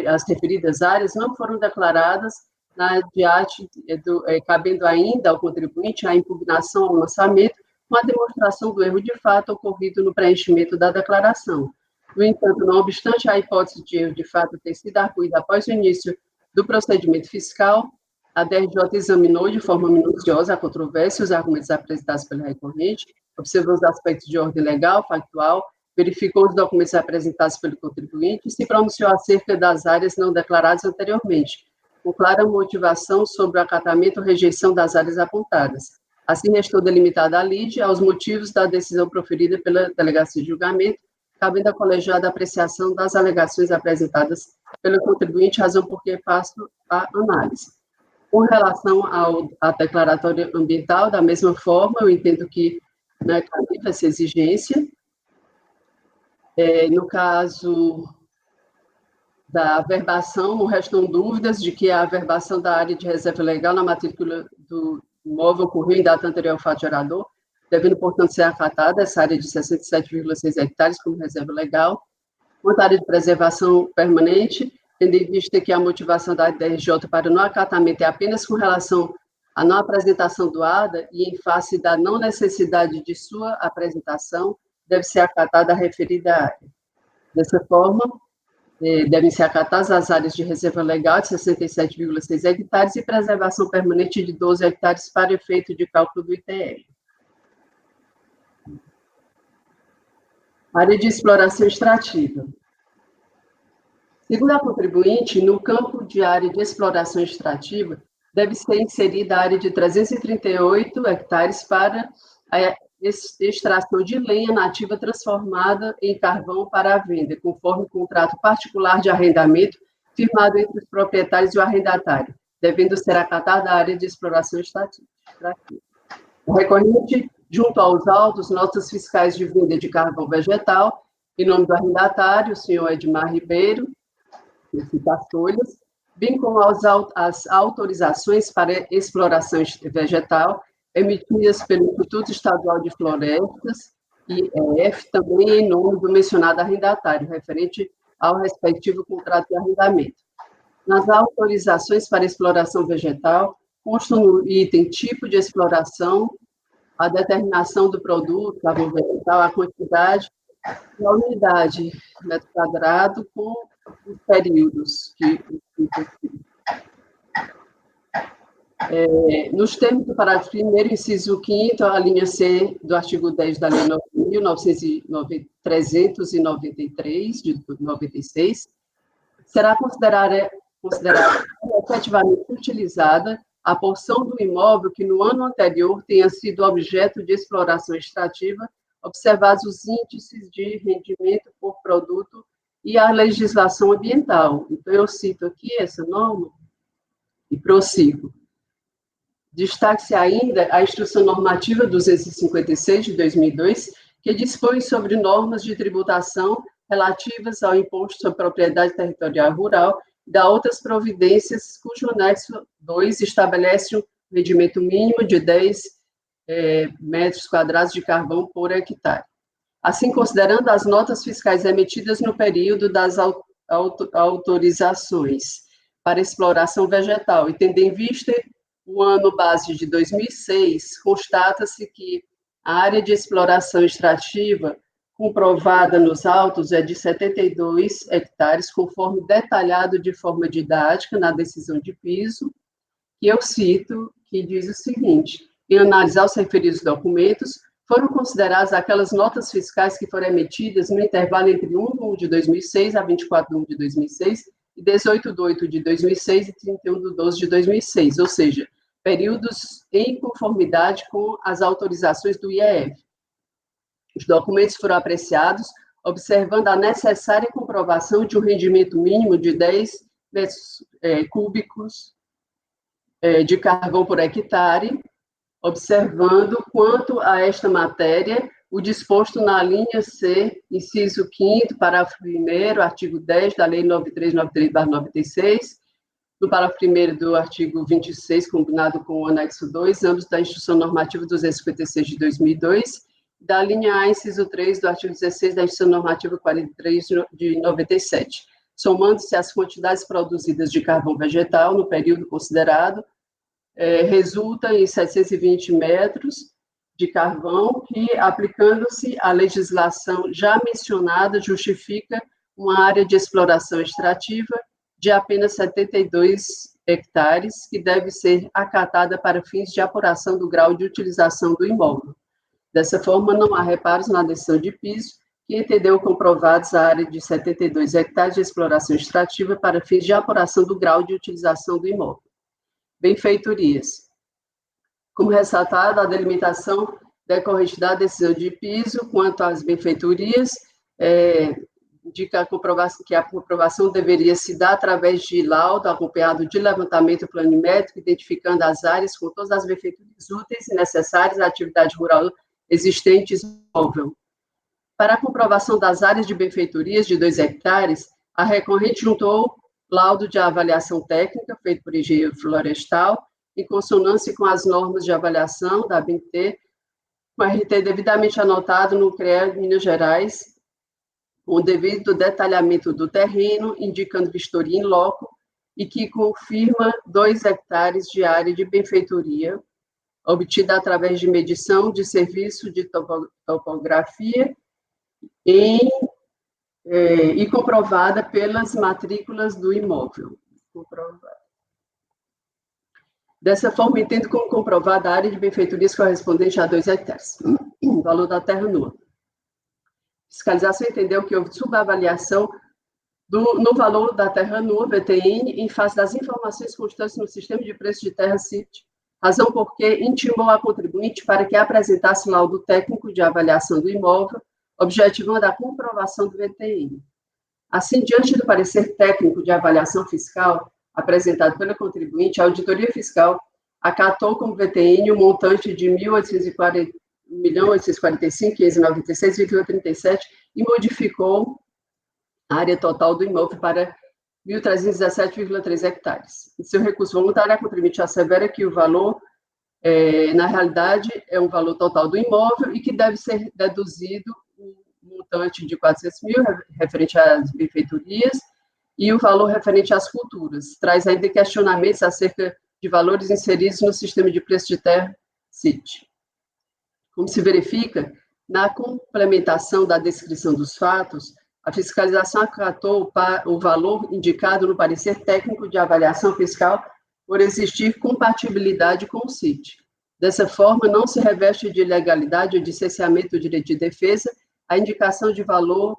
as referidas áreas não foram declaradas na DIAT, cabendo ainda ao contribuinte a impugnação ao lançamento com a demonstração do erro de fato ocorrido no preenchimento da declaração. No entanto, não obstante a hipótese de erro de fato ter sido arguída após o início do procedimento fiscal, a DRJ examinou de forma minuciosa a controvérsia e os argumentos apresentados pelo recorrente, observou os aspectos de ordem legal, factual, verificou os documentos apresentados pelo contribuinte e se pronunciou acerca das áreas não declaradas anteriormente, com clara motivação sobre o acatamento ou rejeição das áreas apontadas. Assim, restou delimitada a lide aos motivos da decisão proferida pela Delegacia de Julgamento, cabendo à colegiada a apreciação das alegações apresentadas pelo contribuinte, razão por que faço a análise. Com relação à declaratória ambiental, da mesma forma, eu entendo que não é cabível essa exigência. No caso da averbação, não restam dúvidas de que a averbação da área de reserva legal na matrícula do imóvel ocorreu em data anterior ao fato gerador, devendo, portanto, ser acatada essa área de 67,6 hectares como reserva legal. Quanto à área de preservação permanente, tendo em vista que a motivação da DRJ para o não acatamento é apenas com relação à não apresentação do ADA e em face da não necessidade de sua apresentação, deve ser acatada a referida área. Dessa forma, devem ser acatadas as áreas de reserva legal de 67,6 hectares e preservação permanente de 12 hectares para efeito de cálculo do ITR. Área de exploração extrativa. Segundo a contribuinte, no campo de área de exploração extrativa, deve ser inserida a área de 338 hectares para a extração de lenha nativa transformada em carvão para a venda, conforme o contrato particular de arrendamento firmado entre os proprietários e o arrendatário, devendo ser acatada a área de exploração extrativa. O recorrente, junto aos autos, notas fiscais de venda de carvão vegetal, em nome do arrendatário, o senhor Edmar Ribeiro, das folhas, bem como as autorizações para exploração vegetal emitidas pelo Instituto Estadual de Florestas, IEF, também em nome do mencionado arrendatário, referente ao respectivo contrato de arrendamento. Nas autorizações para exploração vegetal, constam no item tipo de exploração, a determinação do produto, carvão vegetal, a quantidade e a unidade metro quadrado com os períodos que nos termos do parágrafo 1º, inciso 5º, a linha C do artigo 10 da Lei 9.393, de 96, será considerada efetivamente utilizada a porção do imóvel que no ano anterior tenha sido objeto de exploração extrativa, observados os índices de rendimento por produto e a legislação ambiental. Então, eu cito aqui essa norma e prossigo. Destaque-se ainda a Instrução Normativa 256, de 2002, que dispõe sobre normas de tributação relativas ao Imposto sobre Propriedade Territorial Rural e da outras providências, cujo anexo 2 estabelece um rendimento mínimo de 10 metros quadrados de carvão por hectare. Assim, considerando as notas fiscais emitidas no período das autorizações para exploração vegetal, e tendo em vista o ano base de 2006, constata-se que a área de exploração extrativa comprovada nos autos é de 72 hectares, conforme detalhado de forma didática na decisão de piso, que eu cito, que diz o seguinte: em analisar os referidos documentos, foram consideradas aquelas notas fiscais que foram emitidas no intervalo entre 1 de 1 de 2006 a 24 de 1 de 2006 e 18 de 8 de 2006 e 31 de 12 de 2006, ou seja, períodos em conformidade com as autorizações do IEF. Os documentos foram apreciados observando a necessária comprovação de um rendimento mínimo de 10 metros cúbicos de carvão por hectare, observando quanto a esta matéria o disposto na linha C, inciso 5º, parágrafo 1º, artigo 10 da Lei 9393/96, no parágrafo 1º do artigo 26, combinado com o anexo 2, ambos da Instrução Normativa 256 de 2002, da linha A, inciso 3 do artigo 16 da Instrução Normativa 43 de 97, somando-se as quantidades produzidas de carvão vegetal no período considerado, resulta em 720 metros de carvão, que, aplicando-se à legislação já mencionada, justifica uma área de exploração extrativa de apenas 72 hectares, que deve ser acatada para fins de apuração do grau de utilização do imóvel. Dessa forma, não há reparos na decisão de piso, que entendeu comprovados a área de 72 hectares de exploração extrativa para fins de apuração do grau de utilização do imóvel. Benfeitorias. Como ressaltado, a delimitação decorrente da decisão de piso quanto às benfeitorias indica que a comprovação deveria se dar através de laudo acompanhado de levantamento planimétrico, identificando as áreas com todas as benfeitorias úteis e necessárias à atividade rural existentes imóvel. Para a comprovação das áreas de benfeitorias de 2 hectares, a recorrente juntou laudo de avaliação técnica feito por engenheiro florestal, em consonância com as normas de avaliação da ABNT, com RT devidamente anotado no CREA Minas Gerais, com o devido detalhamento do terreno, indicando vistoria em loco, e que confirma 2 hectares de área de benfeitoria, obtida através de medição de serviço de topografia e comprovada pelas matrículas do imóvel. Dessa forma, entendo como comprovada a área de benfeitorias correspondente a 2 hectares. O valor da terra nua. A fiscalização entendeu que houve subavaliação no valor da terra nua, VTN, em face das informações constantes no sistema de preço de terra CIT, razão por que intimou a contribuinte para que apresentasse laudo técnico de avaliação do imóvel, objetivando a comprovação do VTN. Assim, diante do parecer técnico de avaliação fiscal apresentado pela contribuinte, a auditoria fiscal acatou como VTN o montante de R$ 1.845.596,36,37 e modificou a área total do imóvel para 1.317,3 hectares. Em seu recurso voluntário, a contribuinte assevera que o valor, na realidade, é um valor total do imóvel e que deve ser deduzido o montante de 400 mil, referente às benfeitorias, e o valor referente às culturas. Traz ainda questionamentos acerca de valores inseridos no sistema de preço de terra CIT. Como se verifica, na complementação da descrição dos fatos, a fiscalização acatou o valor indicado no parecer técnico de avaliação fiscal por existir compatibilidade com o CIT. Dessa forma, não se reveste de ilegalidade ou de cerceamento do direito de defesa a indicação de valor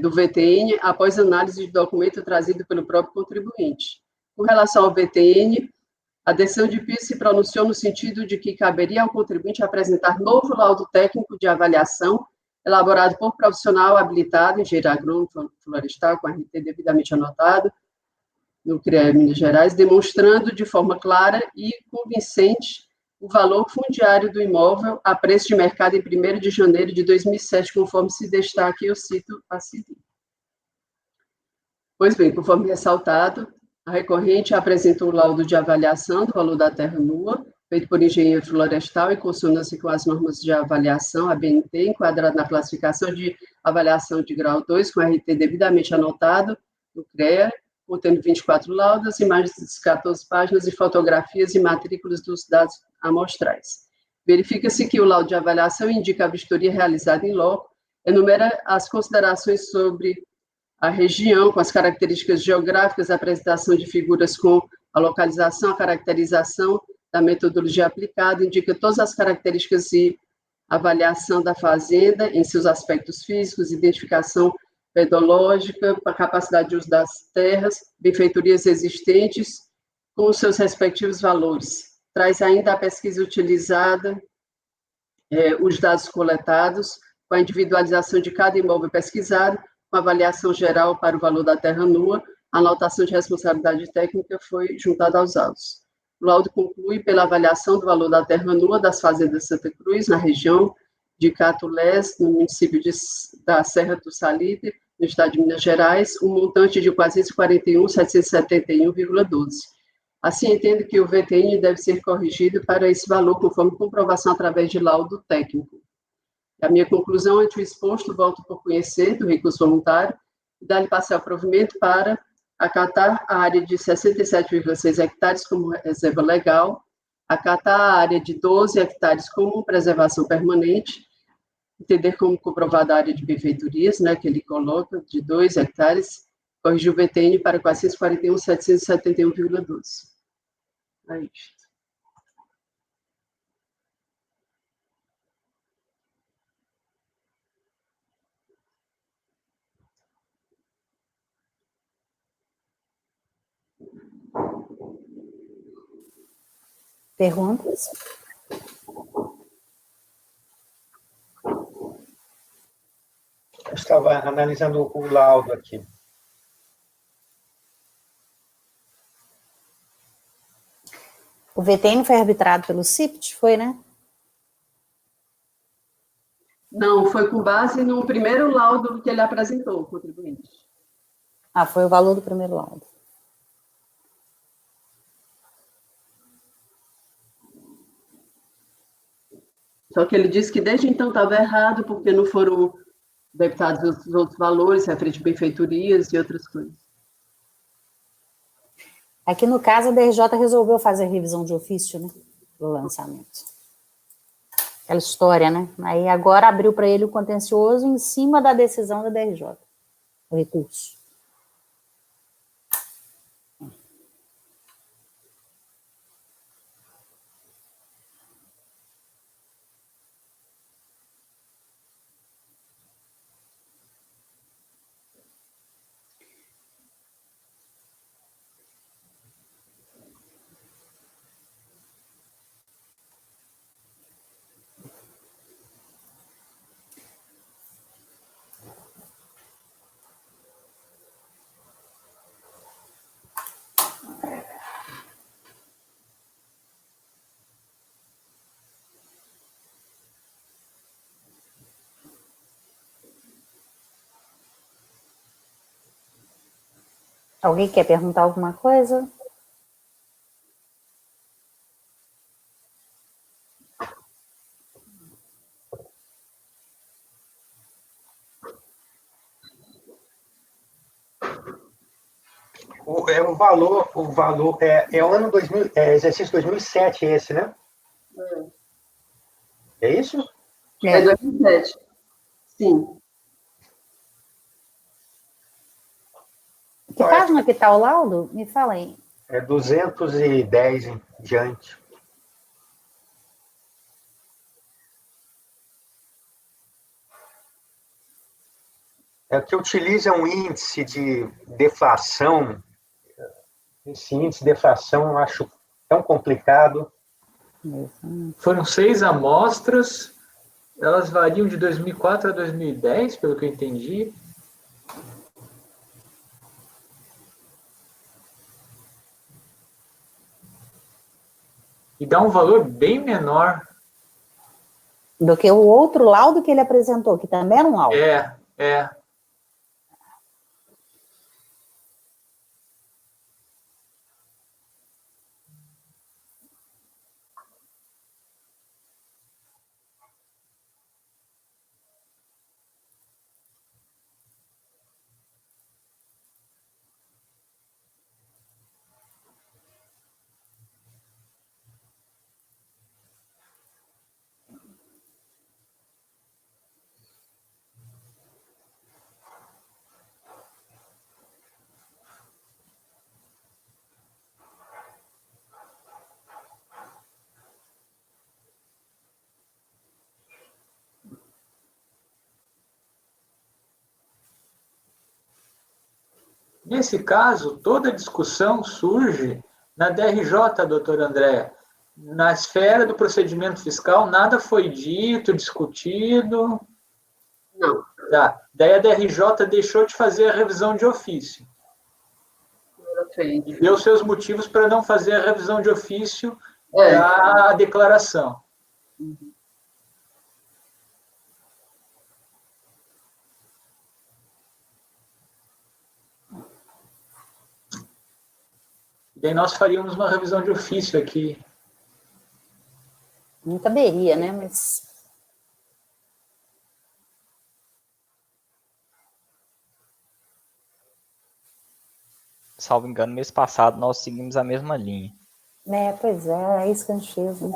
do VTN após análise de documento trazido pelo próprio contribuinte. Com relação ao VTN, a decisão de piso se pronunciou no sentido de que caberia ao contribuinte apresentar novo laudo técnico de avaliação elaborado por profissional habilitado, engenheiro agrônomo florestal, com RT devidamente anotado, no CREA Minas Gerais, demonstrando de forma clara e convincente o valor fundiário do imóvel a preço de mercado em 1º de janeiro de 2007, conforme se destaca, e eu cito a seguir. Pois bem, conforme ressaltado, a recorrente apresentou o laudo de avaliação do valor da terra nua, feito por engenheiro florestal, em consonância com as normas de avaliação, ABNT, enquadrado na classificação de avaliação de grau 2, com RT devidamente anotado no CREA, contendo 24 laudas, imagens de 14 páginas e fotografias e matrículas dos dados amostrais. Verifica-se que o laudo de avaliação indica a vistoria realizada em loco, enumera as considerações sobre a região, com as características geográficas, a apresentação de figuras com A localização, a caracterização da metodologia aplicada indica todas as características e avaliação da fazenda em seus aspectos físicos, identificação pedológica, a capacidade de uso das terras, benfeitorias existentes com os seus respectivos valores. Traz ainda a pesquisa utilizada, os dados coletados, com a individualização de cada imóvel pesquisado, com avaliação geral para o valor da terra nua, a anotação de responsabilidade técnica foi juntada aos autos. O laudo conclui pela avaliação do valor da terra nua das fazendas Santa Cruz, na região de Catulés, no município da Serra do Salitre, no estado de Minas Gerais, um montante de 441.771,12. Assim, entendo que o VTN deve ser corrigido para esse valor, conforme comprovação através de laudo técnico. A minha conclusão, ante o exposto, volto por conhecer do recurso voluntário e dar-lhe parcial provimento para acatar a área de 67,6 hectares como reserva legal, acatar a área de 12 hectares como preservação permanente, entender como comprovada a área de benfeitorias, né, que ele coloca, de 2 hectares, corrigir o VTN para 441.771,12. É isto. Perguntas? Eu estava analisando o laudo aqui. O VTN foi arbitrado pelo CIPT, foi, né? Não, foi com base no primeiro laudo que ele apresentou, o contribuinte. Ah, foi o valor do primeiro laudo. Só que ele disse que desde então estava errado, porque não foram debitados os outros valores, referente a benfeitorias e outras coisas. Aqui no caso, a DRJ resolveu fazer revisão de ofício, né, do lançamento. Aquela história, né? Aí agora abriu para ele o contencioso em cima da decisão da DRJ, o recurso. Alguém quer perguntar alguma coisa? O valor é o ano 2000, exercício 2007 esse, né? É isso? É 2007. Sim. Que página que está o laudo? Me fala aí. É 210 em diante. É que utiliza um índice de deflação. Esse índice de deflação eu acho tão complicado. Foram 6 amostras, elas variam de 2004 a 2010, pelo que eu entendi. E dá um valor bem menor. Do que o outro laudo que ele apresentou, que também era um laudo. É. Nesse caso, toda discussão surge na DRJ, doutora Andréa. Na esfera do procedimento fiscal, nada foi dito, discutido. Não. Tá. Daí a DRJ deixou de fazer a revisão de ofício. E deu seus motivos para não fazer a revisão de ofício da declaração. Daí nós faríamos uma revisão de ofício aqui. Não caberia, né? Mas... Salvo engano, mês passado nós seguimos a mesma linha. Pois é isso que a gente fez. Né?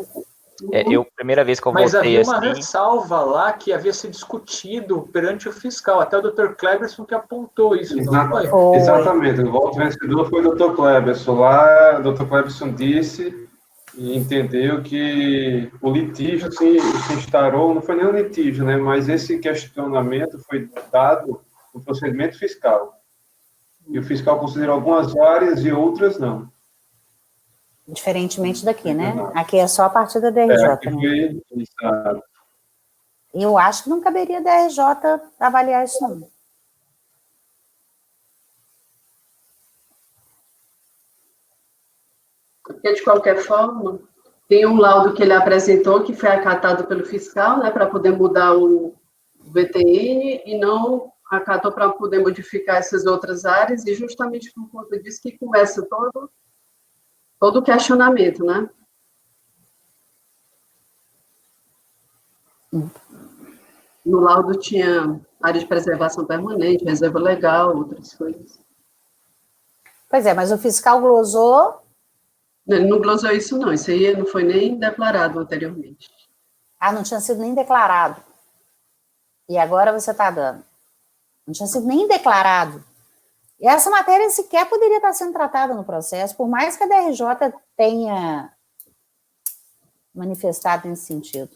Primeira vez que eu Mas votei havia uma assim... ressalva lá que havia sido discutido perante o fiscal. Até o Dr. Kleberson que apontou isso. Não foi? Exatamente. O voto vencedor foi o Dr. Kleberson. Lá, o Dr. Kleberson disse e entendeu que o litígio se instaurou, não foi nem um litígio, né? Mas esse questionamento foi dado no procedimento fiscal. E o fiscal considerou algumas áreas e outras não. Diferentemente daqui, né? Aqui é só a partir da DRJ. Aqui foi, né? Eu acho que não caberia a DRJ avaliar isso, não. Porque, de qualquer forma, tem um laudo que ele apresentou que foi acatado pelo fiscal, né, para poder mudar o VTN, e não acatou para poder modificar essas outras áreas, e justamente por conta disso que começa todo o questionamento, né? No laudo tinha área de preservação permanente, reserva legal, outras coisas. Pois é, mas o fiscal glosou... Ele não glosou isso, não. Isso aí não foi nem declarado anteriormente. Ah, não tinha sido nem declarado. E agora você está dando. Não tinha sido nem declarado. E essa matéria sequer poderia estar sendo tratada no processo, por mais que a DRJ tenha manifestado nesse sentido.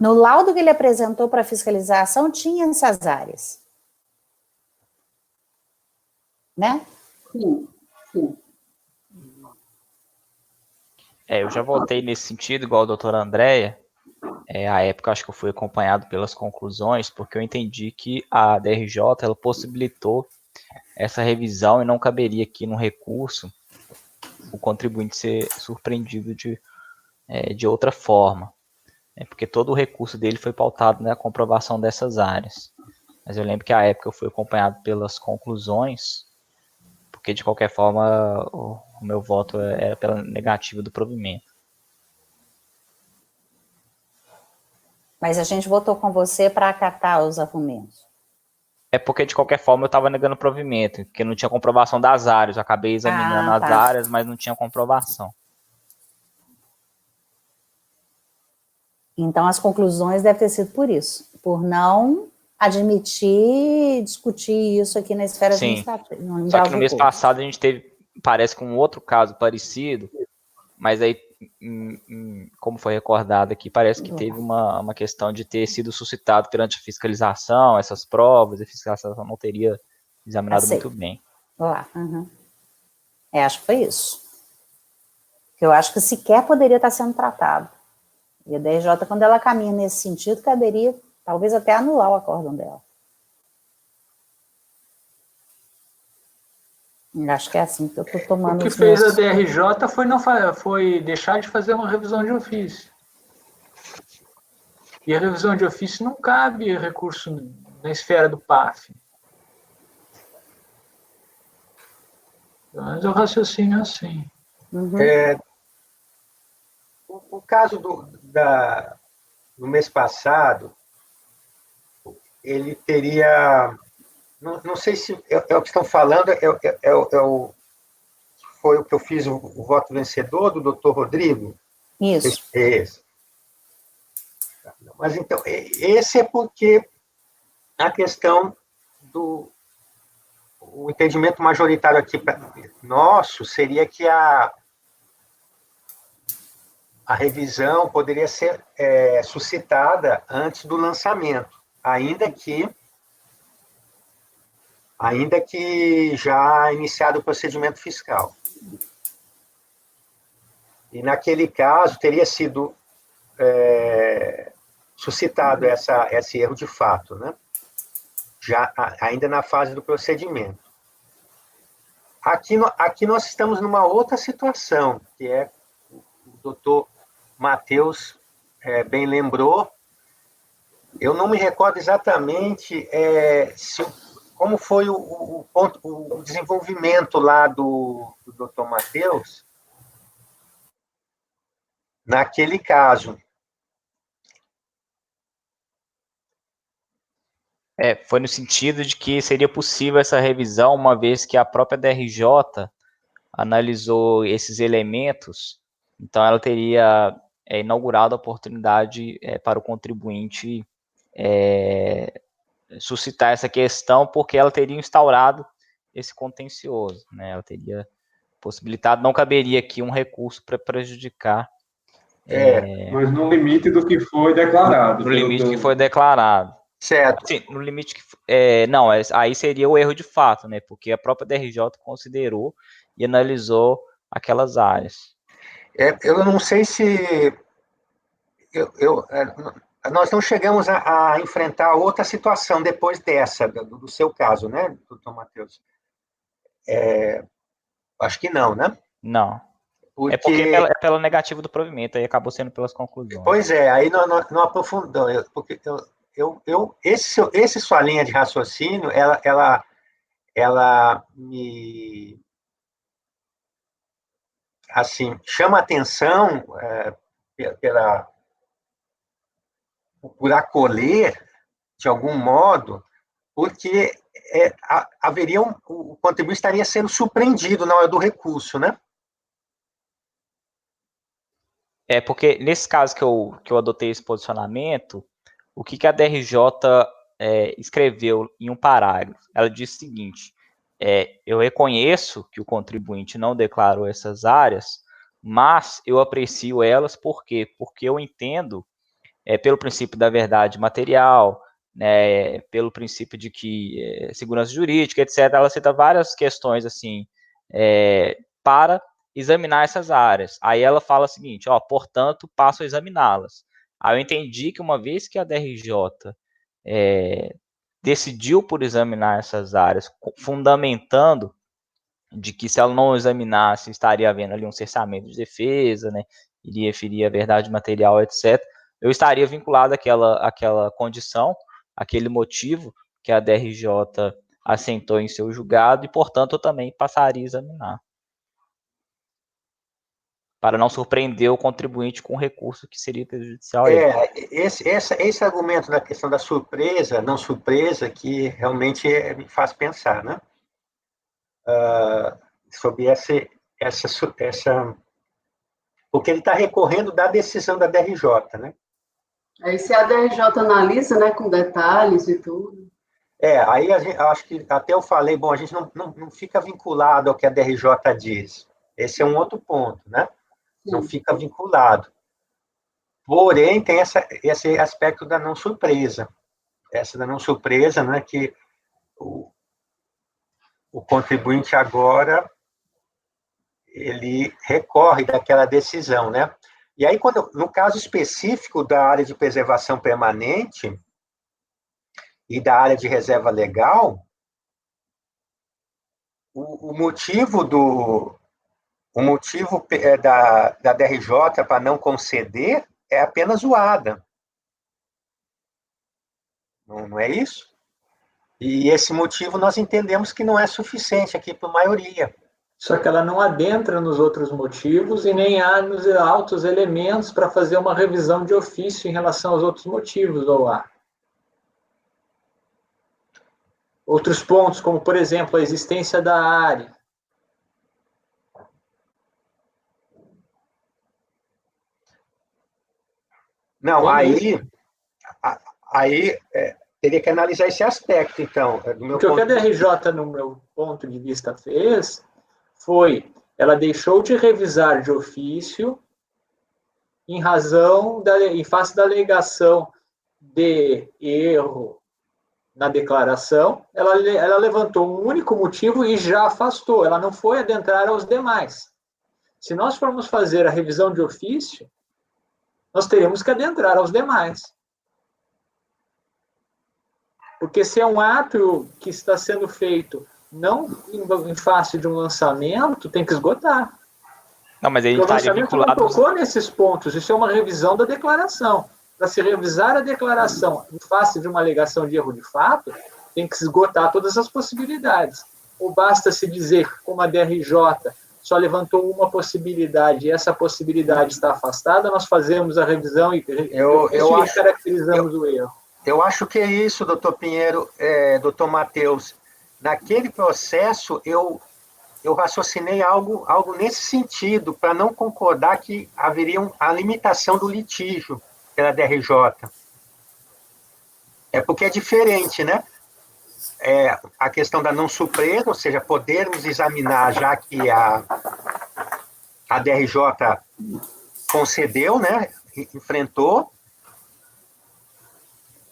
No laudo que ele apresentou para fiscalização, tinha essas áreas. Né? Sim, sim. Eu já voltei nesse sentido, igual a doutora Andréa. À época, acho que eu fui acompanhado pelas conclusões, porque eu entendi que a DRJ ela possibilitou essa revisão e não caberia aqui no recurso o contribuinte ser surpreendido de outra forma. Porque todo o recurso dele foi pautado na comprovação dessas áreas. Mas eu lembro que à época eu fui acompanhado pelas conclusões, porque de qualquer forma o meu voto era pela negativa do provimento. Mas a gente votou com você para acatar os argumentos. Porque de qualquer forma eu estava negando o provimento, porque não tinha comprovação das áreas. Eu acabei examinando as áreas, mas não tinha comprovação. Então, as conclusões devem ter sido por isso, por não admitir, discutir isso aqui na esfera administrativa. Só que no mês passado a gente teve, parece que um outro caso parecido, mas aí, como foi recordado aqui, parece que teve uma questão de ter sido suscitado perante a fiscalização, essas provas, a fiscalização não teria examinado muito bem. Lá, acho que foi isso. Eu acho que sequer poderia estar sendo tratado. E a DRJ, quando ela caminha nesse sentido, caberia talvez até anular o acórdão dela. Acho que é assim que eu estou tomando. O que fez a DRJ foi deixar de fazer uma revisão de ofício. E a revisão de ofício não cabe recurso na esfera do PAF. Mas o raciocínio é assim. O caso do mês passado, ele teria, não sei se é o que estão falando, foi o que eu fiz o voto vencedor do doutor Rodrigo? Isso. Esse. Mas então, esse é porque a questão do o entendimento majoritário aqui nosso seria que a revisão poderia ser suscitada antes do lançamento, ainda que já iniciado o procedimento fiscal. E, naquele caso, teria sido suscitado esse erro de fato, né? Já, ainda na fase do procedimento. Aqui nós estamos numa outra situação, que o doutor Matheus bem lembrou. Eu não me recordo exatamente como foi o desenvolvimento lá do doutor Matheus naquele caso. Foi no sentido de que seria possível essa revisão, uma vez que a própria DRJ analisou esses elementos, então ela teria inaugurado a oportunidade para o contribuinte suscitar essa questão, porque ela teria instaurado esse contencioso, né? Ela teria possibilitado, não caberia aqui um recurso para prejudicar. Mas no limite do que foi declarado. No limite que foi declarado. Certo. Sim, no limite que... não, aí seria o erro de fato, né? Porque a própria DRJ considerou e analisou aquelas áreas. Eu não sei se... nós não chegamos a enfrentar outra situação depois dessa, do seu caso, né, doutor Matheus? Acho que não, né? Não. Porque... porque pela negativa do provimento, aí acabou sendo pelas conclusões. Pois é, aí não aprofundou, porque esse sua linha de raciocínio, ela me, assim, chama atenção por acolher, de algum modo, porque o contribuinte estaria sendo surpreendido na hora do recurso, né? Porque nesse caso que eu adotei esse posicionamento, o que a DRJ escreveu em um parágrafo? Ela disse o seguinte: eu reconheço que o contribuinte não declarou essas áreas, mas eu aprecio elas por quê? Porque eu entendo, pelo princípio da verdade material, né, pelo princípio de que segurança jurídica, etc., ela cita várias questões assim para examinar essas áreas. Aí ela fala o seguinte, portanto, passo a examiná-las. Aí eu entendi que uma vez que a DRJ decidiu por examinar essas áreas, fundamentando de que se ela não examinasse, estaria havendo ali um cerceamento de defesa, né, iria ferir a verdade material, etc., eu estaria vinculado àquela condição, aquele motivo que a DRJ assentou em seu julgado, e, portanto, eu também passaria a examinar, para não surpreender o contribuinte com um recurso que seria prejudicial a ele. Esse argumento da questão da surpresa, não surpresa, que realmente me faz pensar, né? Sobre essa... Porque ele está recorrendo da decisão da DRJ, né? Aí se a DRJ analisa, né, com detalhes e tudo. Aí acho que até eu falei, bom, a gente não fica vinculado ao que a DRJ diz. Esse é um outro ponto, né? Sim. Não fica vinculado. Porém, tem esse aspecto da não surpresa. Essa da não surpresa, né, que o contribuinte agora ele recorre daquela decisão, né? E aí, no caso específico da área de preservação permanente e da área de reserva legal, o motivo da DRJ para não conceder é apenas o ADA. Não é isso? E esse motivo nós entendemos que não é suficiente aqui para a maioria. Só que ela não adentra nos outros motivos e nem há nos autos elementos para fazer uma revisão de ofício em relação aos outros motivos, ou há? Outros pontos, como, por exemplo, a existência da área. Não, aí teria que analisar esse aspecto, então. Do meu o que ponto a DRJ, no meu ponto de vista, fez foi, ela deixou de revisar de ofício em face da alegação de erro na declaração, ela levantou um único motivo e já afastou, ela não foi adentrar aos demais. Se nós formos fazer a revisão de ofício, nós teremos que adentrar aos demais. Porque se é um ato que está sendo feito não em face de um lançamento, tem que esgotar. Não, mas ele O estaria lançamento não vinculado... tocou nesses pontos, isso é uma revisão da declaração. Para se revisar a declaração em face de uma alegação de erro de fato, tem que esgotar todas as possibilidades. Ou basta se dizer, como a DRJ só levantou uma possibilidade e essa possibilidade está afastada, nós fazemos a revisão e caracterizamos o erro. Eu acho que é isso, doutor Pinheiro, doutor Matheus. Naquele processo, eu raciocinei algo nesse sentido, para não concordar que haveria a limitação do litígio pela DRJ. É porque é diferente, né? A questão da não surpresa, ou seja, podermos examinar, já que a DRJ concedeu, né? Enfrentou.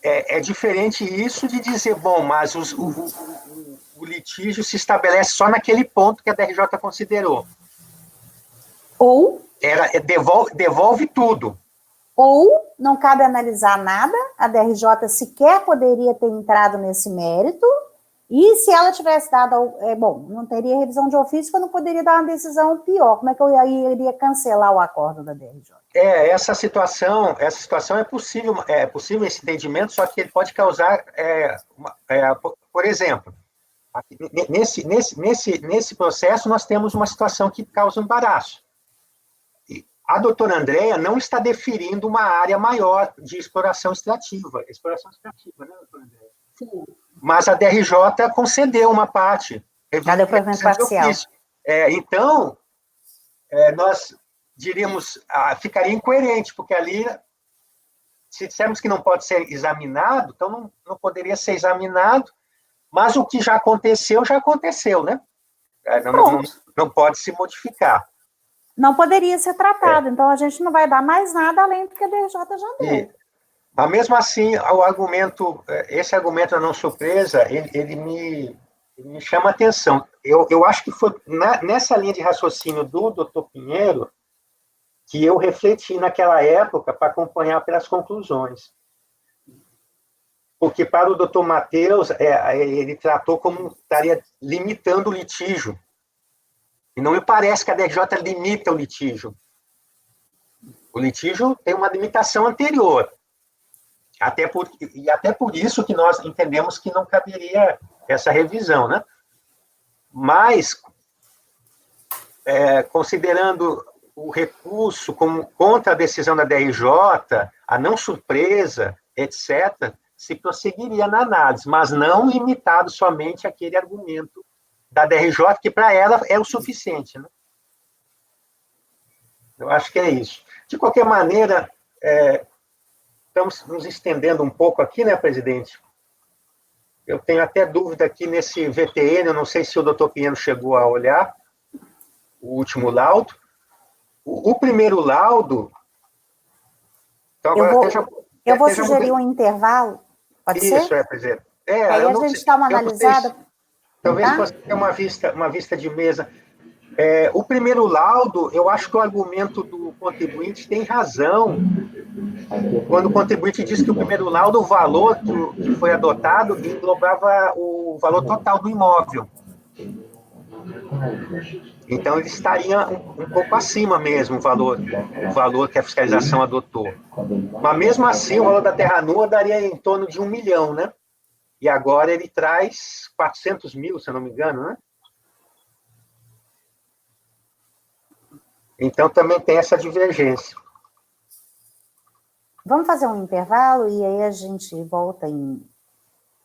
É diferente isso de dizer, bom, mas o litígio se estabelece só naquele ponto que a DRJ considerou. Ou devolve tudo. Ou não cabe analisar nada, a DRJ sequer poderia ter entrado nesse mérito, e se ela tivesse dado, não teria revisão de ofício, eu não poderia dar uma decisão pior. Como é que eu iria cancelar o acordo da DRJ? Essa situação é possível esse entendimento, só que ele pode causar, por exemplo, nesse processo nós temos uma situação que causa um embaraço. A doutora Andréa não está deferindo uma área maior de exploração extrativa. Exploração extrativa, né, doutora Andréa? Sim. Mas a DRJ concedeu uma parte. Depoimento parcial. Então, nós diríamos, ficaria incoerente, porque ali, se dissermos que não pode ser examinado, então não poderia ser examinado, mas o que já aconteceu, né? Não pode se modificar. Não poderia ser tratado, então a gente não vai dar mais nada além do que a DRJ já deu. Mas mesmo assim, esse argumento da não surpresa, ele me chama a atenção. Eu acho que foi nessa linha de raciocínio do doutor Pinheiro que eu refleti naquela época para acompanhar pelas conclusões. Porque para o doutor Matheus, ele tratou como estaria limitando o litígio. E não me parece que a DRJ limita o litígio. O litígio tem uma limitação anterior. Até por isso que nós entendemos que não caberia essa revisão, né? Mas, considerando o recurso contra a decisão da DRJ, a não surpresa, etc., se prosseguiria na análise, mas não limitado somente àquele argumento da DRJ, que para ela é o suficiente, né? Eu acho que é isso. De qualquer maneira, estamos nos estendendo um pouco aqui, né, presidente? Eu tenho até dúvida aqui nesse VTN, eu não sei se o doutor Pinheiro chegou a olhar o último laudo. O primeiro laudo... Então agora eu vou sugerir um intervalo, pode ser? Isso, presidente. Aí a gente dá uma analisada... Talvez possa ter uma vista de mesa. O primeiro laudo, eu acho que o argumento do contribuinte tem razão, quando o contribuinte diz que o primeiro laudo, o valor que foi adotado, englobava o valor total do imóvel. Então, ele estaria um pouco acima mesmo, o valor que a fiscalização adotou. Mas, mesmo assim, o valor da terra nua daria em torno de 1 milhão, né? E agora ele traz 400 mil, se eu não me engano, né? Então, também tem essa divergência. Vamos fazer um intervalo e aí a gente volta em...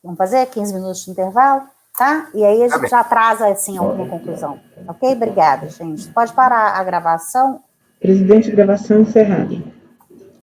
Vamos fazer 15 minutos de intervalo, tá? E aí a gente já traz, assim, alguma conclusão. Ok? Obrigada, gente. Pode parar a gravação. Presidente, gravação encerrada.